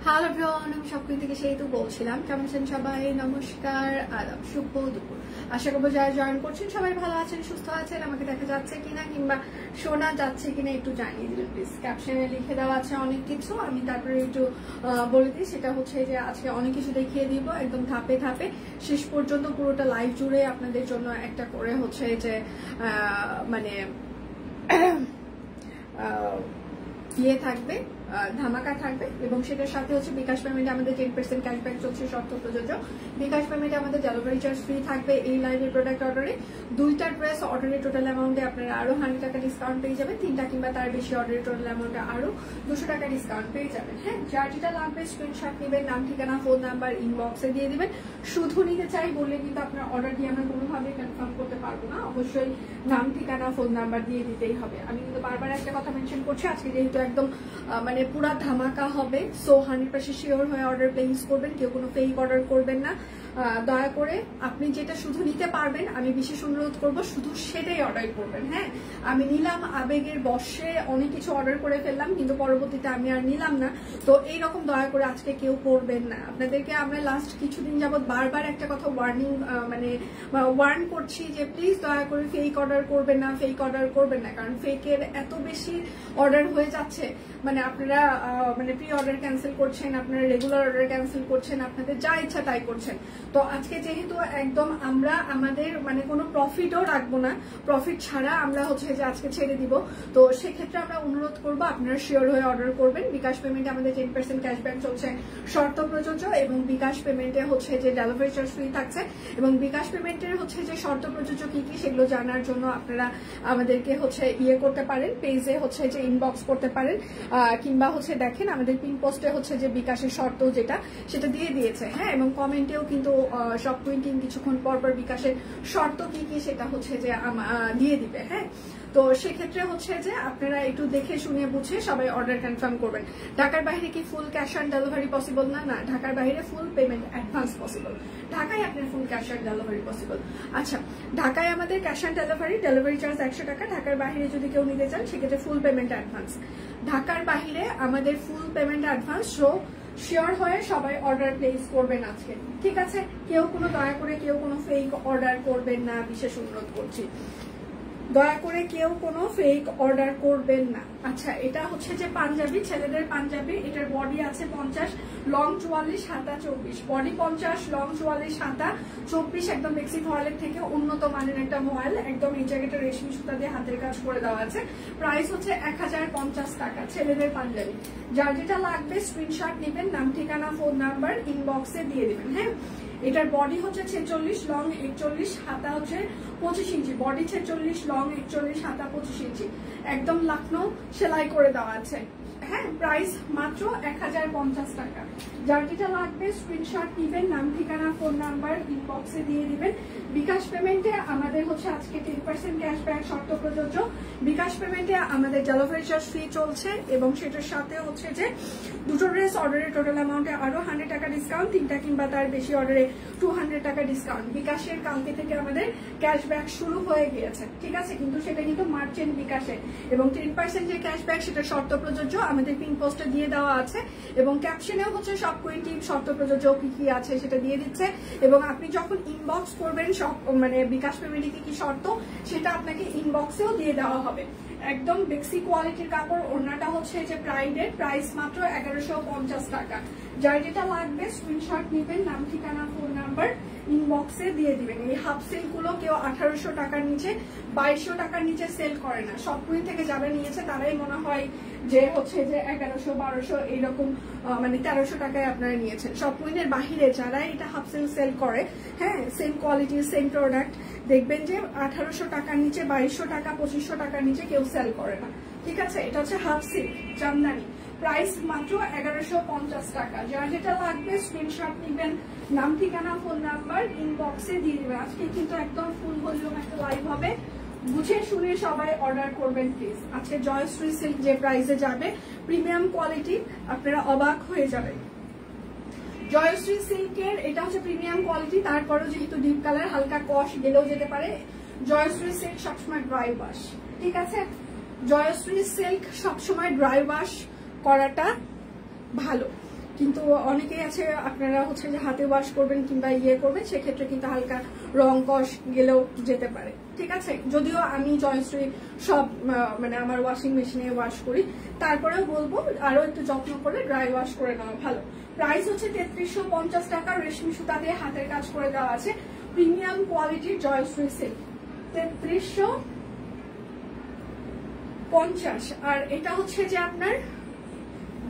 Hello everyone, আমি সবকিছু থেকে সেই তো বলছিলাম। কেমন আছেন সবাই? নমস্কার, আদাব, শুভ দুপুর। আশা করবো যারা জয়েন করছেন সবাই ভালো আছেন, সুস্থ আছেন। আমাকে দেখা যাচ্ছে কিনা কিংবা শোনা যাচ্ছে কিনা একটু জানিয়ে দিন প্লিজ। ক্যাপশনে লিখে দেওয়া আছে অনেক কিছু, আমি তারপরে একটু বলে দিই। সেটা হচ্ছে যে আজকে অনেক কিছু দেখিয়ে দিব একদম ধাপে ধাপে শেষ পর্যন্ত পুরোটা লাইভ জুড়ে আপনাদের জন্য একটা করে হচ্ছে যে মানে ইয়ে থাকবে, ধামাকা থাকবে। এবং সেটার সাথে হচ্ছে বিকাশ পেমেন্টে আমাদের 10% ক্যাশব্যাক চলছে, শর্ত প্রযোজ্য। বিকাশ পেমেন্টে আমাদের ডেলিভারি চার্জ ফ্রি থাকবে। এই লাইনের প্রোডাক্ট অর্ডারে 2টা ড্রেস অর্ডারের টোটাল অ্যামাউন্টে আপনারা আরো 100 টাকা ডিসকাউন্ট পেয়ে যাবেন। 3টা কিংবা তার বেশি অর্ডারের টোটাল অ্যামাউন্টে আরো 200 টাকা ডিসকাউন্ট পেয়ে যাবেন। হ্যাঁ, যার যেটা লাগবে স্ক্রিনশট নেবেন, নাম ঠিকানা ফোন নাম্বার ইনবক্সে দিয়ে দিবেন। শুধু নিতে চাই বললে কিন্তু আপনার অর্ডার দিয়ে আমরা কোনোভাবে কনফার্ম করতে পারবো না। অবশ্যই নাম ঠিকানা ফোন নাম্বার দিয়ে দিতেই হবে। আমি কিন্তু বারবার একটা কথা মেনশন করছি, আজকে যেহেতু একদম মানে পুরা ধামাকা হবে, সো 100% শিওর হয়ে অর্ডার প্লেস করবেন। কেউ কোনো ফেক অর্ডার করবেন না। দয়া করে আপনি যেটা শুধু নিতে পারবেন, আমি বিশেষ অনুরোধ করবো শুধু সেটাই অর্ডার করবেন। হ্যাঁ, আমি নিলাম আবেগের বশে অনেক কিছু অর্ডার করে ফেললাম, কিন্তু পরবর্তীতে আমি আর নিলাম না। তো এইরকম দয়া করে আজকে কেউ করবেন না। আপনাদেরকে আমরা লাস্ট কিছুদিন যাবত বারবার একটা কথা ওয়ার্ন করছি যে প্লিজ দয়া করে ফেক অর্ডার করবেন না, ফেক অর্ডার করবেন না। কারণ ফেকের এত বেশি অর্ডার হয়ে যাচ্ছে, মানে আপনারা মানে প্রি অর্ডার ক্যান্সেল করছেন, আপনারা রেগুলার অর্ডার ক্যান্সেল করছেন, আপনাদের যা ইচ্ছা তাই করছেন। তো আজকে যেহেতু একদম আমরা আমাদের মানে কোনো প্রফিটও রাখবো না, প্রফিট ছাড়া আমরা হচ্ছে যে আজকে ছেড়ে দিব। তো সেক্ষেত্রে আমরা অনুরোধ করবো আপনারা শিওর হয়ে অর্ডার করবেন। বিকাশ পেমেন্টে আমাদের 10% ক্যাশব্যাক চলছে, শর্ত প্রযোজ্য। এবং বিকাশ পেমেন্টে হচ্ছে যে ডেলিভারি চার্জ ফ্রি থাকছে। এবং বিকাশ পেমেন্টের হচ্ছে যে শর্ত প্রযোজ্য কি কি সেগুলো জানার জন্য আপনারা আমাদেরকে হচ্ছে ইয়ে করতে পারেন, পেজে হচ্ছে যে ইনবক্স করতে পারেন, কিংবা হচ্ছে দেখেন আমাদের পিন পোস্টে হচ্ছে যে বিকাশের শর্ত যেটা সেটা দিয়ে দিয়েছে। হ্যাঁ, এবং কমেন্টেও কিন্তু সব টুইটিং কিছুক্ষণ পর পর বিকাশের শর্ত কি কি সেটা হচ্ছে যে দিয়ে দিবে। হ্যাঁ, তো সেক্ষেত্রে হচ্ছে যে আপনারা একটু দেখে শুনে বুঝে সবাই অর্ডার কনফার্ম করবেন। ঢাকার বাইরে কি full cash on delivery possible না? না, ঢাকার বাইরে ফুল পেমেন্ট অ্যাডভান্স পসিবল। ঢাকায় আপনার full cash on delivery possible. আচ্ছা, ঢাকায় আমাদের ক্যাশ অন ডেলিভারি চার্জ 100 টাকা। ঢাকার বাইরে যদি কেউ নিতে চান সেক্ষেত্রে ফুল পেমেন্ট অ্যাডভান্স। ঢাকার বাইরে আমাদের full payment advance. So sure হয়ে সবাই অর্ডার প্লেস করবেন আজকে, ঠিক আছে? কেউ কোনো দয়া করে কেউ কোনো ফেক অর্ডার করবেন না, বিশেষ অনুরোধ করছি। দয়া করে কেউ কোনো ফেক অর্ডার করবেন না। আচ্ছা, এটা হচ্ছে যে পাঞ্জাবি, ছেলেদের পাঞ্জাবি। এটার বডি আছে 50, লং 44, হাতা 24। বডি 50, লং 44, হাতা 24। একদম মেক্সি ভয়েলের থেকে উন্নত মানের একটা ভয়েল। একদম এই জায়গাটা রেশমি সুতা দিয়ে হাতের কাজ করে দেওয়া আছে। প্রাইস হচ্ছে 1050 টাকা, ছেলেদের পাঞ্জাবি। যার যেটা লাগবে স্ক্রিনশট নেবেন, নাম ঠিকানা ফোন নাম্বার ইনবক্সে দিয়ে দিবেন। হ্যাঁ, এটার বডি হচ্ছে 46, লং 41, হাতা হচ্ছে 25 ইঞ্চি। বডি 46, লং 41, হাতা 25 ইঞ্চি। একদম লাখনৌ সেলাই করে দেওয়া আছে। হ্যাঁ, প্রাইস মাত্র 1050 টাকা। যার যেটা লাগবে স্ক্রিনশট নিবেন, নাম ঠিকানা ফোন নাম্বার ইনবক্সে দিয়ে দিবেন। বিকাশ পেমেন্টে আমাদের হচ্ছে আজকে 10% ক্যাশব্যাক শর্ত প্রযোজ্য। বিকাশ পেমেন্টে আমাদের ডেলিভারি চার্জ ফ্রি চলছে এবং সেটার সাথে হচ্ছে যে দুটো ড্রেস অর্ডারের টোটাল অ্যামাউন্টে আরো 100 টাকা ডিসকাউন্ট, 3টা কিংবা তার বেশি অর্ডারে 200 টাকা ডিসকাউন্ট। বিকাশের কালকে থেকে আমাদের ক্যাশব্যাক শুরু হয়ে গিয়েছে, ঠিক আছে? কিন্তু সেটা কিন্তু মার্চেন্ট বিকাশে। এবং 10% যে ক্যাশব্যাক সেটা শর্ত প্রযোজ্য, আমাদের পিন পোস্টে দিয়ে দেওয়া আছে। এবং ক্যাপশনেও হচ্ছে সব কুইন্টিভ শর্ত প্রযোজ্য কি কি আছে সেটা দিয়ে দিচ্ছে। এবং আপনি যখন ইনবক্স করবেন সব মানে বিকাশ পেমেন্টে কি কি শর্ত সেটা আপনাকে ইনবক্সেও দিয়ে দেওয়া হবে। একদম বেক্সি কোয়ালিটির কাপড়। ওড়নাটা হচ্ছে যে প্রাইডের, প্রাইস মাত্র 1150 টাকা। যার যেটা লাগবে স্ক্রিনশট নেবেন, নাম ঠিকানা ফোন নাম্বার ইনবক্সে দিয়ে দিবেন। এই হাফ সেল গুলো কেউ 1800 টাকার নিচে 2200 টাকার নিচে সেল করে না। সবগুলি থেকে যারা নিয়েছে তারাই মনে হয় যে হচ্ছে যে 1100 1200 এইরকম মানে 1300 টাকায় আপনারা নিয়েছেন। সবগুলির বাহিরে যারা এটা হাফ সেল করে, হ্যাঁ, সেম কোয়ালিটির সেম প্রোডাক্ট, দেখবেন যে 1800 টাকার নিচে 2200 টাকা 2500 টাকার নিচে কেউ সেল করে না, ঠিক আছে? এটা হচ্ছে হাফ সিল্ক জামদানি, প্রাইস মাত্র 1150 টাকা। যার যেটা লাগবে স্ক্রিনশট নিবেন, নাম ঠিকানা ফোন নাম্বার ইনবক্সে দিয়ে দিবেন। আজকে কিন্তু একদম ফুল ভলিউম একটা লাইভ হবে, বুঝে শুনে সবাই অর্ডার করবেন প্লিজ। আজকে জয়শ্রী সিল্ক যে প্রাইসে যাবে, প্রিমিয়াম কোয়ালিটি, আপনারা অবাক হয়ে যাবেন। জয়শ্রী সিল্কের এটা হচ্ছে প্রিমিয়াম কোয়ালিটি, তারপরেও যেহেতু ডিপ কালার হালকা কস গেলেও যেতে পারে। জয়শ্রী সিল্ক সবসময় ড্রাই ওয়াশ, ঠিক আছে? জয়শ্রী সিল্ক সবসময় ড্রাই ওয়াশ করাটা ভালো। কিন্তু অনেকেই আছে আপনারা হচ্ছে যে হাতে ওয়াশ করবেন কিংবা ইয়ে করবেন, সেক্ষেত্রে কিন্তু হালকা রং কষ গেলেও যেতে পারে, ঠিক আছে। যদিও আমি জয়শ্রী সব মানে আমার ওয়াশিং মেশিনে ওয়াশ করি, তারপরেও বলবো আরো একটু যত্ন করে ড্রাই ওয়াশ করে নেওয়া ভালো। প্রাইস হচ্ছে 3350 টাকা, রেশমি সুতা দিয়ে হাতের কাজ করে দেওয়া আছে, প্রিমিয়াম কোয়ালিটির জয়শ্রী সিল্ক 3350। আর এটা হচ্ছে যে আপনার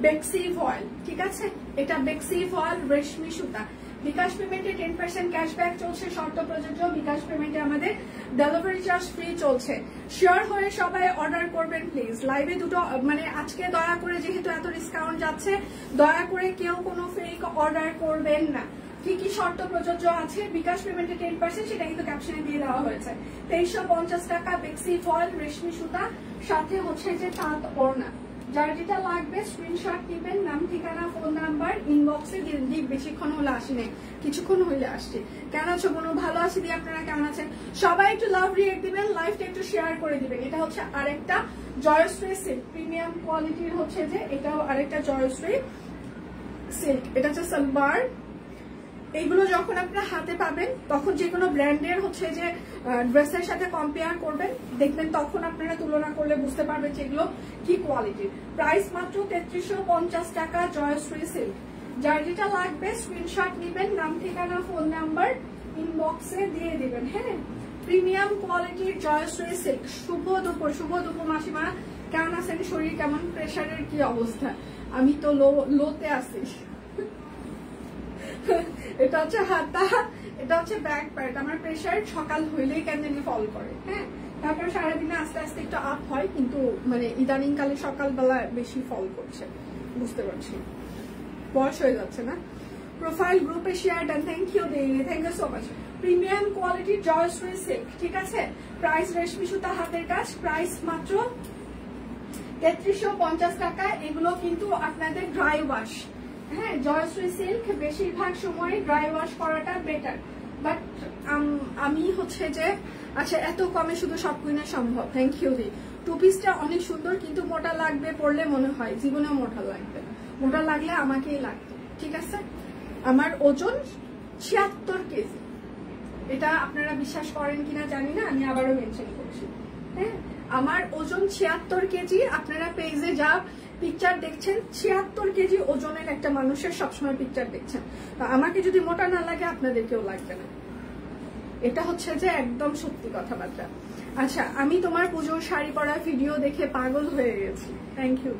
বেক্সি ফয়েল, ঠিক আছে, এটা বেক্সি ফয়েল রেশমি সুতা। বিকাশ পেমেন্টে 10% ক্যাশব্যাক চলছে, শর্ত প্রযোজ্য। বিকাশ পেমেন্টে আমাদের ডেলিভারি চার্জ ফ্রি চলছে। শিওর হয়ে সবাই অর্ডার করবেন প্লিজ। লাইভে দুটো মানে আজকে দয়া করে, যেহেতু এত ডিসকাউন্ট যাচ্ছে, দয়া করে কেউ কোনো ফেক অর্ডার করবেন না। কি কি শর্ত প্রযোজ্য আছে, বিকাশ পেমেন্টে 10%, সেটা কিন্তু ক্যাপশনে দিয়ে দেওয়া হয়েছে। 2350 টাকা বেক্সি ফয়েল রেশমি সুতা, সাথে হচ্ছে যে তাঁত ওড়না। যার যেটা লাগবে স্ক্রিনশট নেবেন, নাম ঠিকানা ফোন নাম্বার ইনবক্সে দিয়ে দিন। বেশিক্ষণ হলে আসি নাই, কিছুক্ষণ হইলে আসছি। কেমন আছো বোনো? ভালো আছি দি, আপনারা কেমন আছেন? সবাই একটু লাভ রিয়েক্ট দিবেন, লাইভটা একটু শেয়ার করে দিবেন। এটা হচ্ছে আরেকটা জয়শ্রী সিল্ক, প্রিমিয়াম কোয়ালিটির হচ্ছে যে এটাও আরেকটা জয়শ্রী সিল্ক। এটা হচ্ছে সালবার। এইগুলো যখন আপনারা হাতে পাবেন তখন যে কোনো ব্র্যান্ডের হচ্ছে যে ড্রেসের সাথে কম্পেয়ার করবেন, দেখবেন তখন আপনারা তুলনা করলে বুঝতে পারবেন যে এগুলো কি কোয়ালিটির। প্রাইস মাত্র 3350 টাকা জয়শ্রী সিল্ক। যার যেটা লাগবে স্ক্রিনশট নেবেন, নাম ঠিকানা ফোন নাম্বার ইনবক্সে দিয়ে দিবেন। হ্যাঁ, প্রিমিয়াম কোয়ালিটির জয়শ্রী সিল্ক। শুভ দুপুর, শুভ দুপুর মাসিমা, কেমন আছেন? শরীর কেমন? প্রেশারের কি অবস্থা? আমি তো লোতে আছি। এটা হচ্ছে হাতা, এটা হচ্ছে ব্যাক পার্ট। আমার প্রেশার সকাল হইলেই কেন জানি ফল করে, হ্যাঁ, তারপর সারাদিনে আস্তে আস্তে একটু আপ হয়, কিন্তু মানে ইদানিং কালে সকালবেলা বেশি ফল করছে, বুঝতে পারছি, বয়স হয়ে যাচ্ছে না। প্রোফাইল গ্রুপে শেয়ার ডান, থ্যাংক ইউ দিদি, thank you so much. Premium কোয়ালিটির জয়শ্রী সিল্ক, ঠিক আছে। প্রাইস রেশমি সুতা হাতের কাজ, প্রাইস মাত্র 3350 টাকা। এগুলো কিন্তু আপনাদের ড্রাই ওয়াশ, হ্যাঁ, জয়শ্রী সিল্ক বেশিরভাগ সময় ড্রাই ওয়াশ করাটা বেটার। বাট আমি হচ্ছে যে আচ্ছা, এত কমে শুধু সব কিনা সম্ভব। Thank you the. টু পিসটা অনেক সুন্দর, কিন্তু মোটা লাগবে পরলে মনে হয়, জীবনেও মোটা লাগবে। মোটা লাগলে আমাকেই লাগতো, ঠিক আছে। আমার ওজন 76 কেজি। এটা আপনারা বিশ্বাস করেন কিনা জানি না, আমি আবারও মেনশন করছি। হ্যাঁ, আমার ওজন 76 কেজি। আপনারা পেজে যা পিকচার দেখছেন, 76 কেজি ওজনের একটা মানুষের সবসময় পিকচার দেখছেন। আমাকে যদি মোটা না লাগে, আপনাদেরকেও লাগবে না। এটা হচ্ছে যে একদম সত্যি কথাবার্তা। আচ্ছা, আমি তোমার পুজোর শাড়ি পরা ভিডিও দেখে পাগল হয়ে গেছি, থ্যাংক ইউ।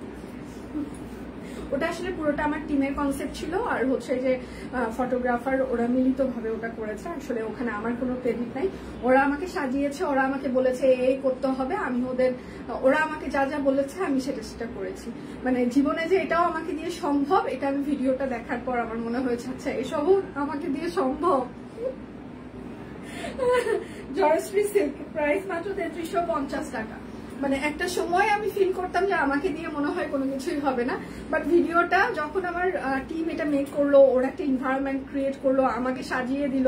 ওটা আসলে পুরোটা আমার টিমের কনসেপ্ট ছিল, আর হচ্ছে যে ফটোগ্রাফার ওরা মিলিতভাবে ওটা করেছে। আসলে ওখানে আমার কোনো ক্রেডিট নাই। ওরা আমাকে সাজিয়েছে, ওরা আমাকে বলেছে এই করতে হবে, আমি ওরা আমাকে যা যা বলেছে আমি সেটা করেছি। মানে জীবনে যে এটাও আমাকে দিয়ে সম্ভব, এটা আমি ভিডিওটা দেখার পর আমার মনে হয়েছে আচ্ছা এসবও আমাকে দিয়ে সম্ভব। জয়শ্রী সিল্ক, প্রাইস মাত্র 3350 টাকা। মানে একটা সময় আমি ফিল করতাম যে আমাকে দিয়ে মনে হয় কোনো কিছুই হবে না, বাট ভিডিওটা যখন আমার টিম এটা মেক করলো, ওরা একটা এনভায়রনমেন্ট ক্রিয়েট করলো, আমাকে সাজিয়ে দিল,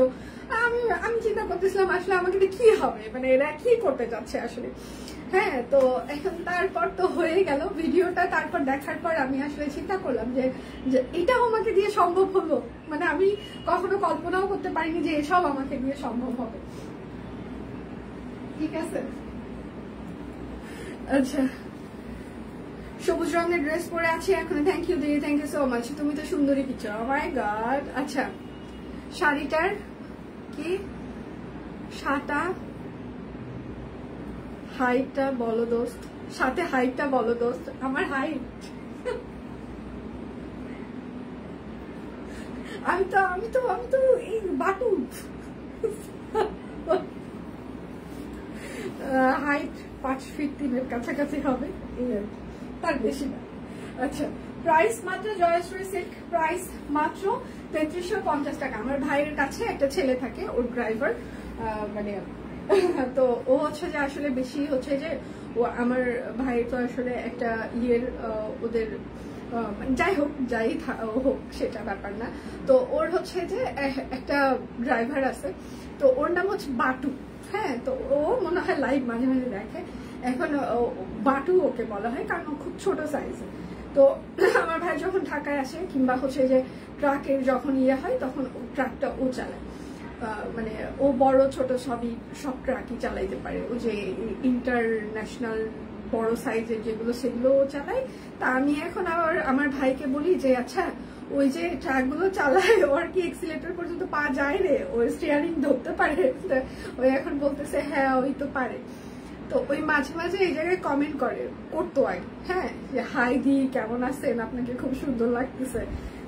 আমি চিন্তা করতেছিলাম আসলে আমাকে দিয়ে কি হবে, মানে এরা কি করতে যাচ্ছে আসলে। হ্যাঁ, তো এখন তারপর তো হয়ে গেল ভিডিওটা। তারপর দেখার পর আমি আসলে চিন্তা করলাম যে এটাও আমাকে দিয়ে সম্ভব হলো। মানে আমি কখনো কল্পনাও করতে পারিনি যে এসব আমাকে দিয়ে সম্ভব হবে, ঠিক আছে। আচ্ছা, সবুজ রঙের ড্রেস পরে আছি এখন, থ্যাংক ইউ দিদি, থ্যাংক ইউ সো মাচ। তুমি তো সুন্দরী পিকচার, ও মাই গড। আচ্ছা, শাড়িটার কি সাটা হাইটটা বলো দোস্ত, সাথে হাইটটা বলো দোস্ত। আমার হাইট আমি তো এই বাটু হাইট 5 ফিট 3 কাছাকাছি হবে, তার বেশি না। আচ্ছা, প্রাইস মাত্র জয়শ্রী সিল্ক, প্রাইস মাত্র 3350 টাকা। আমার ভাইয়ের কাছে একটা ছেলে থাকে, ওর ড্রাইভার, মানে তো ও হচ্ছে যে আসলে বেশি হচ্ছে যে ও আমার ভাই তো আসলে একটা ওদের যাই হোক হোক সেটা ব্যাপার না। তো ওর হচ্ছে যে একটা ড্রাইভার আছে, তো ওর নাম হচ্ছে বাটু। হ্যাঁ, তো ও মনে হয় লাইভ মাঝে মাঝে দেখে। এখন বাটু ওকে বলা হয়, কারণ ও খুব ছোট সাইজ। তো আমার ভাই যখন ঢাকায় আসে কিংবা হচ্ছে যে ট্রাকের যখন ইয়ে হয় তখন ট্রাকটা ও চালায়, মানে ও বড় ছোট সব ট্রাকই চালাইতে পারে, ও যে ইন্টারন্যাশনাল বড় সাইজের যেগুলো সেগুলো ও চালায়। তা আমি এখন আবার আমার ভাইকে বলি যে আচ্ছা ওই যে ট্রাকগুলো চালায় ওর কি এক্সিলেটর পর্যন্ত পা যায় রে, ওই স্টিয়ারিং ধরতে পারে? ওই এখন বলতেছে হ্যাঁ ওই তো পারে। তো ওই মাঝে মাঝে এই জায়গায় কমেন্ট করতো আর হ্যাঁ যে হাই দি কেমন আছেন, আপনাকে খুব সুন্দর লাগতেছে।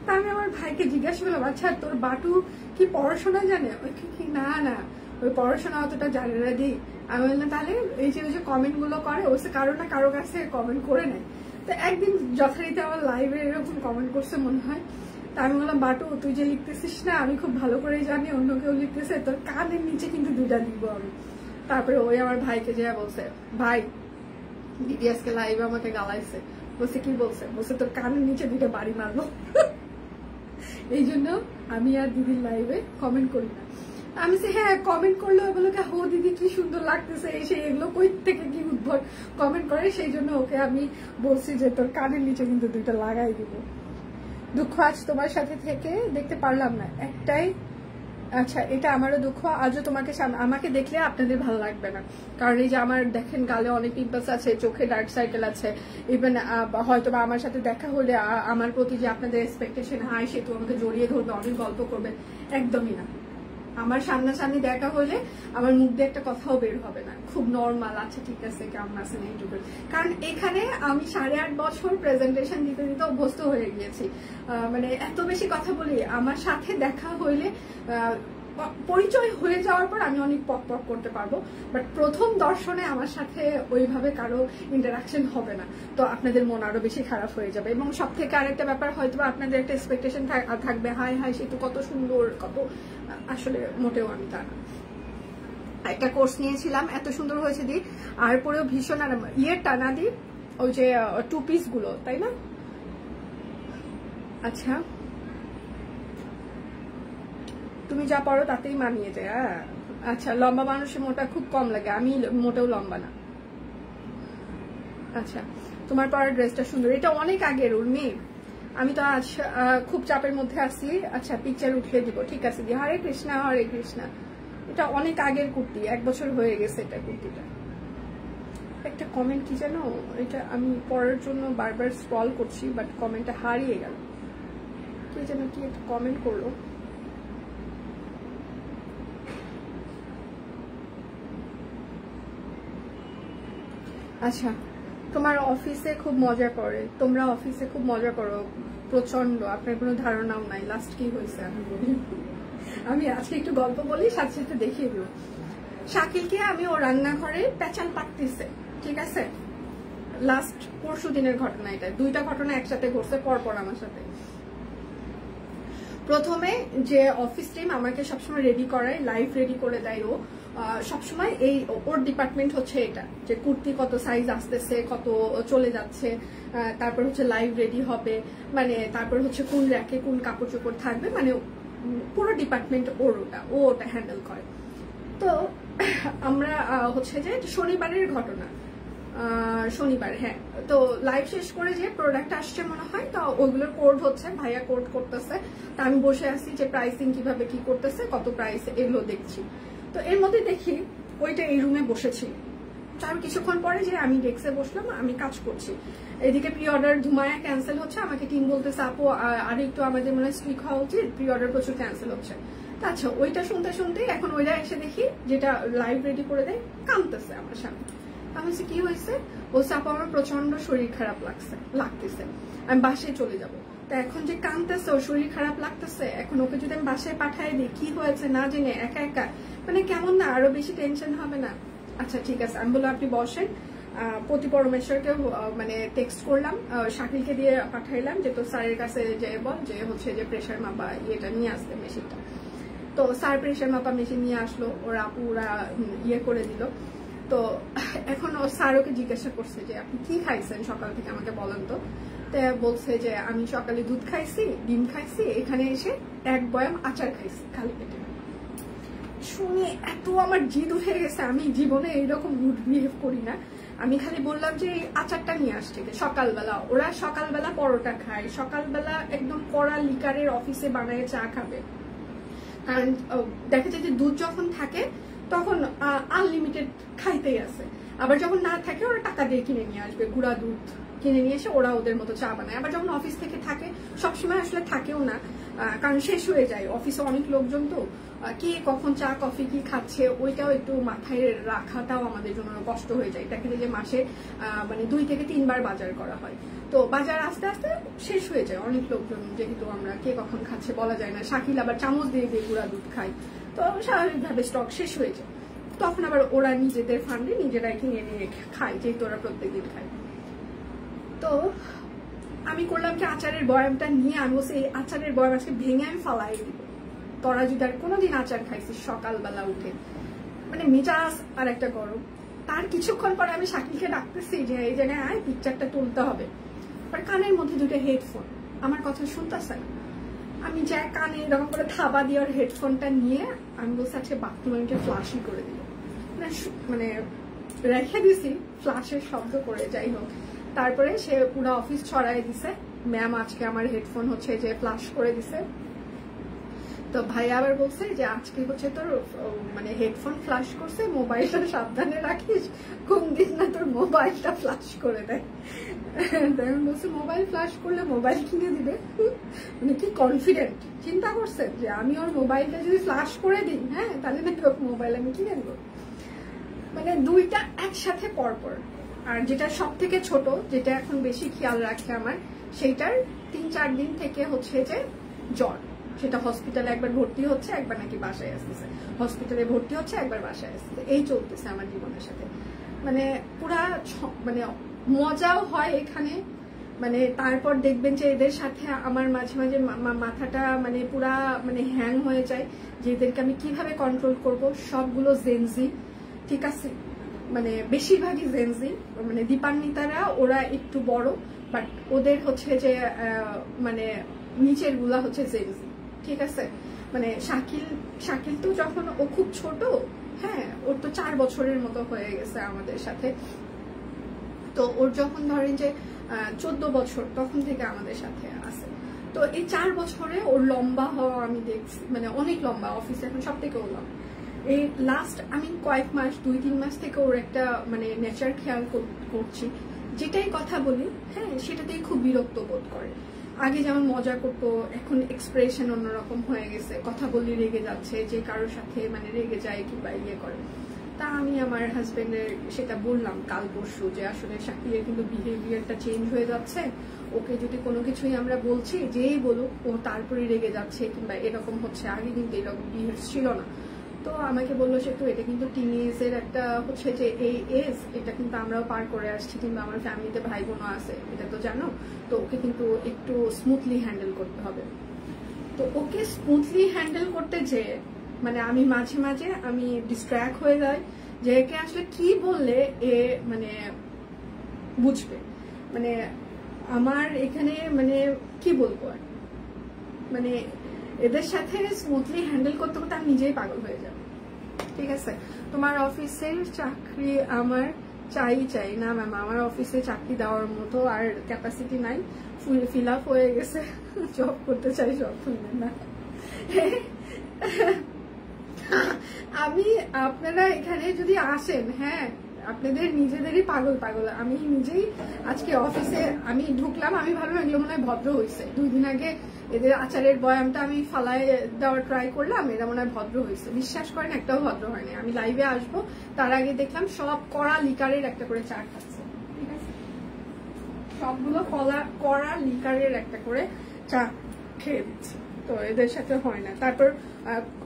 তা আমি আমার ভাইকে জিজ্ঞাসা করলাম আচ্ছা তোর বাটু কি পড়াশোনা জানে? ওই কি না না ওই পড়াশোনা অতটা জানে না দি। আমি বললাম তাহলে এই যে কমেন্ট গুলো করে ও কারো না কারো কাছে কমেন্ট করে নেয়। তো একদিন যথারীতি আমার লাইভে এরকম কমেন্ট করছে মনে হয়। তা আমি বললাম বাটু তুই যে লিখতেছিস না আমি খুব ভালো করেই জানি অন্য কেউ লিখতেছে, তোর কানের নিচে কিন্তু 2টা দিব আমি। তারপরে ওই আমার ভাইকে যে বলছে ভাই দিদি আজকে লাইভে আমাকে গালাইছে, বলছে কি বলছে? বলছে তোর কানের নিচে 2টা বাড়ি মারবো। এই জন্য আমি আর দিদির লাইভে কমেন্ট করি না। আমি হ্যাঁ কমেন্ট করলো বলো হো দিদি কি সুন্দর লাগতেছে এসে এগুলো কই থেকে কি উদ্ভট কমেন্ট করে, সেই জন্য ওকে আমি বলছি যে তোর কানের নিচে কিন্তু 2টা লাগাই দিব। দুঃখ আজ তোমার সাথে থেকে দেখতে পারলাম না একটাই, আচ্ছা এটা আমারও দুঃখ, আজও তোমাকে আমাকে দেখলে আপনাদের ভালো লাগবে না, কারণ এই যে আমার দেখেন গালে অনেক পিম্পলস আছে, চোখে ডার্ক সার্কেল আছে, ইভেন হয়তো বা আমার সাথে দেখা হলে আমার প্রতি যে আপনাদের এক্সপেকটেশন হাই সে তো আমাকে জড়িয়ে ধরবে অনেক গল্প করবে, একদমই না। আমার সামনাসামনি দেখা হলে আমার মুখ দিয়ে একটা কথাও বের হবে না, খুব নর্মাল আচ্ছা ঠিক আছে কেমন আছেন এইটুকু। কারণ এখানে আমি 8.5 বছর প্রেজেন্টেশন দিতে দিতে অভ্যস্ত হয়ে গিয়েছি, মানে এত বেশি কথা বলি। আমার সাথে দেখা হইলে পরিচয় হয়ে যাওয়ার পর আমি অনেক পক পক করতে পারবো, বাট প্রথম দর্শনে আমার সাথে ওইভাবে কারো ইন্টারাকশন হবে না, তো আপনাদের মন আরো বেশি খারাপ হয়ে যাবে। এবং সব থেকে আরেকটা ব্যাপার হয়তো আপনাদের একটা এক্সপেকটেশন থাকবে হাই হাই সে তো কত সুন্দর কত, আসলে মোটেও আমি তা না। একটা কোর্স নিয়েছিলাম এত সুন্দর হয়েছে দি, আর পরেও ভীষণ ইয়ের টানা দি ওই যে 2 পিস গুলো, তাই না? আচ্ছা তুমি যা পড়ো তাতেই মানিয়ে যায়। আচ্ছা লম্বা মানুষের মোটা খুব কম লাগে, আমি মোটেও লম্বা না। আচ্ছা তোমার পরার ড্রেসটা সুন্দর, এটা অনেক আগের উর্মি, আমি তো আজ খুব চাপের মধ্যে আছি। আচ্ছা পিকচার উঠিয়ে দিব, ঠিক আছে দি। হরে কৃষ্ণা হরে কৃষ্ণা, এটা অনেক আগের কুর্তি, 1 বছর হয়ে গেছে এটা কুর্তিটা। একটা কমেন্ট কি জানো, এটা আমি পড়ার জন্য বারবার স্ক্রল করছি বাট কমেন্টটা হারিয়ে গেল, কে যেন কি একটা কমেন্ট করলো। আচ্ছা তোমার অফিসে খুব মজা করে, তোমরা অফিসে খুব মজা করো প্রচন্ড, আপনার কোনো ধারণাও নাই। লাস্ট কি হয়েছে আমি বলি, আমি আজকে একটু গল্প বলি সাথে সাথে দেখিয়ে দিব। শাকিলকে আমি ও রান্নাঘরে পেঁচাল পাকতেছে, ঠিক আছে? লাস্ট পরশু দিনের ঘটনা, এটা 2টা ঘটনা একসাথে ঘটছে পরপর আমার সাথে। প্রথমে যে অফিস টিম আমাকে সবসময় রেডি করায়, লাইভ রেডি করে দেয় ও সবসময়, এই ওর ডিপার্টমেন্ট হচ্ছে এটা যে কুর্তি কত সাইজ আসতেছে কত চলে যাচ্ছে, তারপর হচ্ছে লাইভ রেডি হবে, মানে তারপর হচ্ছে কোন র্যাকে কোন কাপড় চোপড় থাকবে, মানে পুরো ডিপার্টমেন্ট ও ওটা হ্যান্ডেল করে। তো আমরা হচ্ছে যে শনিবারের ঘটনা, শনিবার হ্যাঁ, তো লাইভ শেষ করে যে প্রোডাক্ট আসছে মনে হয়, তো ওইগুলোর কোড হচ্ছে, ভাইয়া কোড করতেছে, তা আমি বসে আছি যে প্রাইসিং কিভাবে কি করতেছে কত প্রাইস এগুলো দেখছি। তো এর মধ্যে দেখি ওইটা এই রুমে বসেছি, তার কিছুক্ষণ পরে যে আমি ডেস্কে বসলাম, আমি কাজ করছি, এদিকে প্রি অর্ডার ধুমায়া ক্যান্সেল হচ্ছে, আমাকে টিম বলতেছে আপু আর একটু আমাদের মনে হয় স্ট্রিক হওয়া উচিত, প্রি অর্ডার প্রচুর ক্যান্সেল হচ্ছে। আচ্ছা ওইটা শুনতে শুনতেই এখন ওইটা এসে দেখি যেটা লাইভ রেডি করে দেয় কাঁদতেছে আমার সামনে। আমি বলছি কি হয়েছে? বলছে আপু আমার প্রচন্ড শরীর খারাপ লাগতেছে, আমি বাসায় চলে যাব। তা এখন যে কাঁদতেছে ওর শরীর খারাপ লাগতেছে, এখন ওকে যদি আমি বাসায় পাঠিয়ে দিই কি হয়েছে না জেনে একা একা, মানে কেমন না, আরো বেশি টেনশন হবে না? আচ্ছা ঠিক আছে, আমি বললাম আপনি বসেন। প্রতি পরমেশ্বরকে মানে টেক্সট করলাম, শাকিলকে দিয়ে পাঠাইলাম যে তো স্যারের কাছে যে বল যে হচ্ছে যে প্রেশার মাপা ইয়েটা নিয়ে আসতে মেশিনটা। তো স্যার প্রেশার মাপা মেশিন নিয়ে আসলো, ওরা আপুরা ইয়ে করে দিল। তো এখন ও স্যার ওকে জিজ্ঞাসা করছে যে আপনি কি খাইছেন সকাল থেকে আমাকে বলেন তো। বলছে যে আমি সকালে দুধ খাইছি, ডিম খাইছি, এখানে এসে 1 বয়াম আচার খাইছি খালি পেটে। শুনে এত আমার জিদ উঠে গেছে, আমি জীবনে এইরকম রুড বিহেভ করি না। আমি খালি বললাম যে আচারটা নিয়ে আসছে সকালবেলা, ওরা সকালবেলা পরোটা খায়, সকালবেলা একদম কড়া লিকারের অফিসে বানায় চা খাবে। কারণ দেখা যায় যে দুধ যখন থাকে তখন আনলিমিটেড খাইতেই আছে, আবার যখন না থাকে ওরা টাকা দিয়ে কিনে নিয়ে আসবে গুঁড়া দুধ কিনে নিয়ে এসে ওরা ওদের মতো চা বানায়। আবার যখন অফিস থেকে থাকে, সবসময় আসলে থাকেও না, কারণ শেষ হয়ে যায়, অফিসে অনেক লোকজন, তো কে কখন চা কফি কি খাচ্ছে ওইটাও একটু মাথায় রাখাটাও আমাদের জন্য কষ্ট হয়ে যায়। দেখা যায় যে মাসে মানে 2 থেকে 3 বার বাজার করা হয়, তো বাজার আস্তে আস্তে শেষ হয়ে যায়। অনেক লোকজন যেহেতু আমরা কে কখন খাচ্ছে বলা যায় না, শাকিল আবার চামচ দিয়ে দিয়ে গুঁড়া দুধ খায়, তো স্বাভাবিকভাবে স্টক শেষ হয়ে যায়। তখন আবার ওরা নিজেদের ফান্ডে নিজেরাই কিনে নিয়ে খায়, যেহেতু ওরা প্রত্যেকদিন খায়। তো আমি করলাম কি আচারের বয়ামটা নিয়ে আমি বলছি এই আচারের বয়াম আজকে ভেঙে আমি ফালাই দিব। তোরা যদি আর কোনোদিন আচার খাইছিস সকালবেলা উঠে, মানে মেজাজ আর একটা গরম। তার কিছুক্ষণ পরে আমি শাকিলকে ডাকতেছি যে এই জায়গায় আয়, পিকচারটা তুলতে হবে। কানের মধ্যে 2টা হেডফোন, আমার কথা শুনতেছে না। আমি যাই কানে এরকম করে থাবা দিয়ে ওর হেডফোনটা নিয়ে আমি বলছি আজকে বাথরুমে ফ্লাশই করে দিল, মানে রেখে দিছি ফ্লাশের শব্দ করে। যাই হোক, তারপরে সে পুরো অফিস ছড়াই দিছে, ম্যাম আজকে আমার হেডফোন হচ্ছে যে ফ্লাশ করে দিছে। তো ভাই আবার বলছে যে আজকে হচ্ছে তোর মানে হেডফোন ফ্লাশ করছে, মোবাইলটা সাবধানে রাখিস, কোন দিন না তোর মোবাইলটা ফ্লাশ করে দেয়। তখন বলছে মোবাইল ফ্লাশ করলে মোবাইল কিনে দিবে, মানে কি কনফিডেন্ট। চিন্তা করছেন যে আমি ওর মোবাইলটা যদি ফ্লাশ করে দিই, হ্যাঁ তাহলে নাকি ওর মোবাইল আমি কিনে দেবো। মানে 2টা একসাথে পরপর। আর যেটা সব থেকে ছোট, যেটা এখন বেশি খেয়াল রাখে আমার, সেইটার 3-4 দিন থেকে হচ্ছে যে জ্বর, সেটা হসপিটালে একবার ভর্তি হচ্ছে, একবার নাকি বাসায় আসতেছে, হসপিটালে ভর্তি হচ্ছে, একবার বাসায় আসতেছে, এই চলতেছে আমার জীবনের সাথে। মানে পুরা মানে মজাও হয় এখানে, মানে তারপর দেখবেন যে এদের সাথে আমার মাঝে মাঝে মাথাটা মানে পুরা মানে হ্যাং হয়ে যায় যে এদেরকে আমি কিভাবে কন্ট্রোল করব। সবগুলো জেনজি, ঠিক আছে, মানে বেশিরভাগই জেনজি, মানে দীপান্বিতারা ওরা একটু বড়, বাট ওদের হচ্ছে যে মানে নিচের গুলা হচ্ছে জেনজি, ঠিক আছে। মানে শাকিল তো যখন ও খুব ছোট, হ্যাঁ ওর তো 4 বছরের মতো হয়ে গেছে আমাদের সাথে, তো ওর যখন ধরেন যে 14 বছর তখন থেকে আমাদের সাথে আছে। তো এই 4 বছরে ওর লম্বা হওয়া আমি দেখছি, মানে অনেক লম্বা, অফিসে এখন সব থেকে ওর লম্বা। এই লাস্ট আমি কয়েক মাস 2-3 মাস থেকে ওর একটা মানে নেচার খেয়াল করছি, যেটাই কথা বলি হ্যাঁ সেটাতেই খুব বিরক্ত বোধ করে। আগে যেমন মজা করতো, এখন এক্সপ্রেশন অন্যরকম হয়ে গেছে, কথা বললে রেগে যাচ্ছে, যে কারোর সাথে মানে রেগে যায় কিংবা ইয়ে করে। তা আমি আমার হাজবেন্ডের সেটা বললাম কাল পরশু যে আসলে শাকিলের কিন্তু বিহেভিয়ারটা চেঞ্জ হয়ে যাচ্ছে, ওকে যদি কোনো কিছুই আমরা বলছি যেই বলুক ও তারপরে রেগে যাচ্ছে কিংবা এরকম হচ্ছে, আগে কিন্তু এরকম বিহেভ ছিল না। তো আমাকে বললো সে তো এটা কিন্তু টিনেজের একটা হচ্ছে যে এই এজ, এটা কিন্তু আমরাও পার করে আসছি, কিংবা আমার ফ্যামিলিতে ভাই বোনও আছে, এটা তো জানো, তো ওকে কিন্তু একটু স্মুথলি হ্যান্ডেল করতে হবে। তো ওকে স্মুথলি হ্যান্ডেল করতে যে মানে আমি মাঝে মাঝে আমি ডিস্ট্র্যাক্ট হয়ে যাই যে একে আসলে কি বললে এ মানে বুঝবে। মানে আমার এখানে মানে কি বলবো আর, মানে এদের সাথে স্মুথলি হ্যান্ডেল করতে করতে আমি নিজেই পাগল হয়ে যাব। ঠিক আছে, তোমার অফিসের চাকরি আমার চাই না ম্যাম, আমার অফিসে চাকরি দেওয়ার মতো আর ক্যাপাসিটি নাই, ফিল আপ হয়ে গেছে, জব করতে চাই, জব করবেন না। আমি আপনারা এখানে যদি আসেন, হ্যাঁ আপনাদের নিজেদেরই পাগল। আমি নিজেই আজকে অফিসে আমি ঢুকলাম, আমি ভাবলাম এগুলো মনে হয় ভদ্র হয়েছে, 2 দিন আগে এদের আচারের বয়ামটা আমি ফালাই দেওয়ার ট্রাই করলাম, এরা মনে হয় ভদ্র হয়েছে। বিশ্বাস করেন একটাও ভদ্র হয়নি। আমি লাইভে আসবো তার আগে দেখলাম সব কড়া লিকারের একটা করে চা খাচ্ছে, ঠিক আছে, সবগুলো কড়া লিকারের একটা করে চা খেয়ে দিচ্ছে, তো এদের সাথে হয় না। তারপর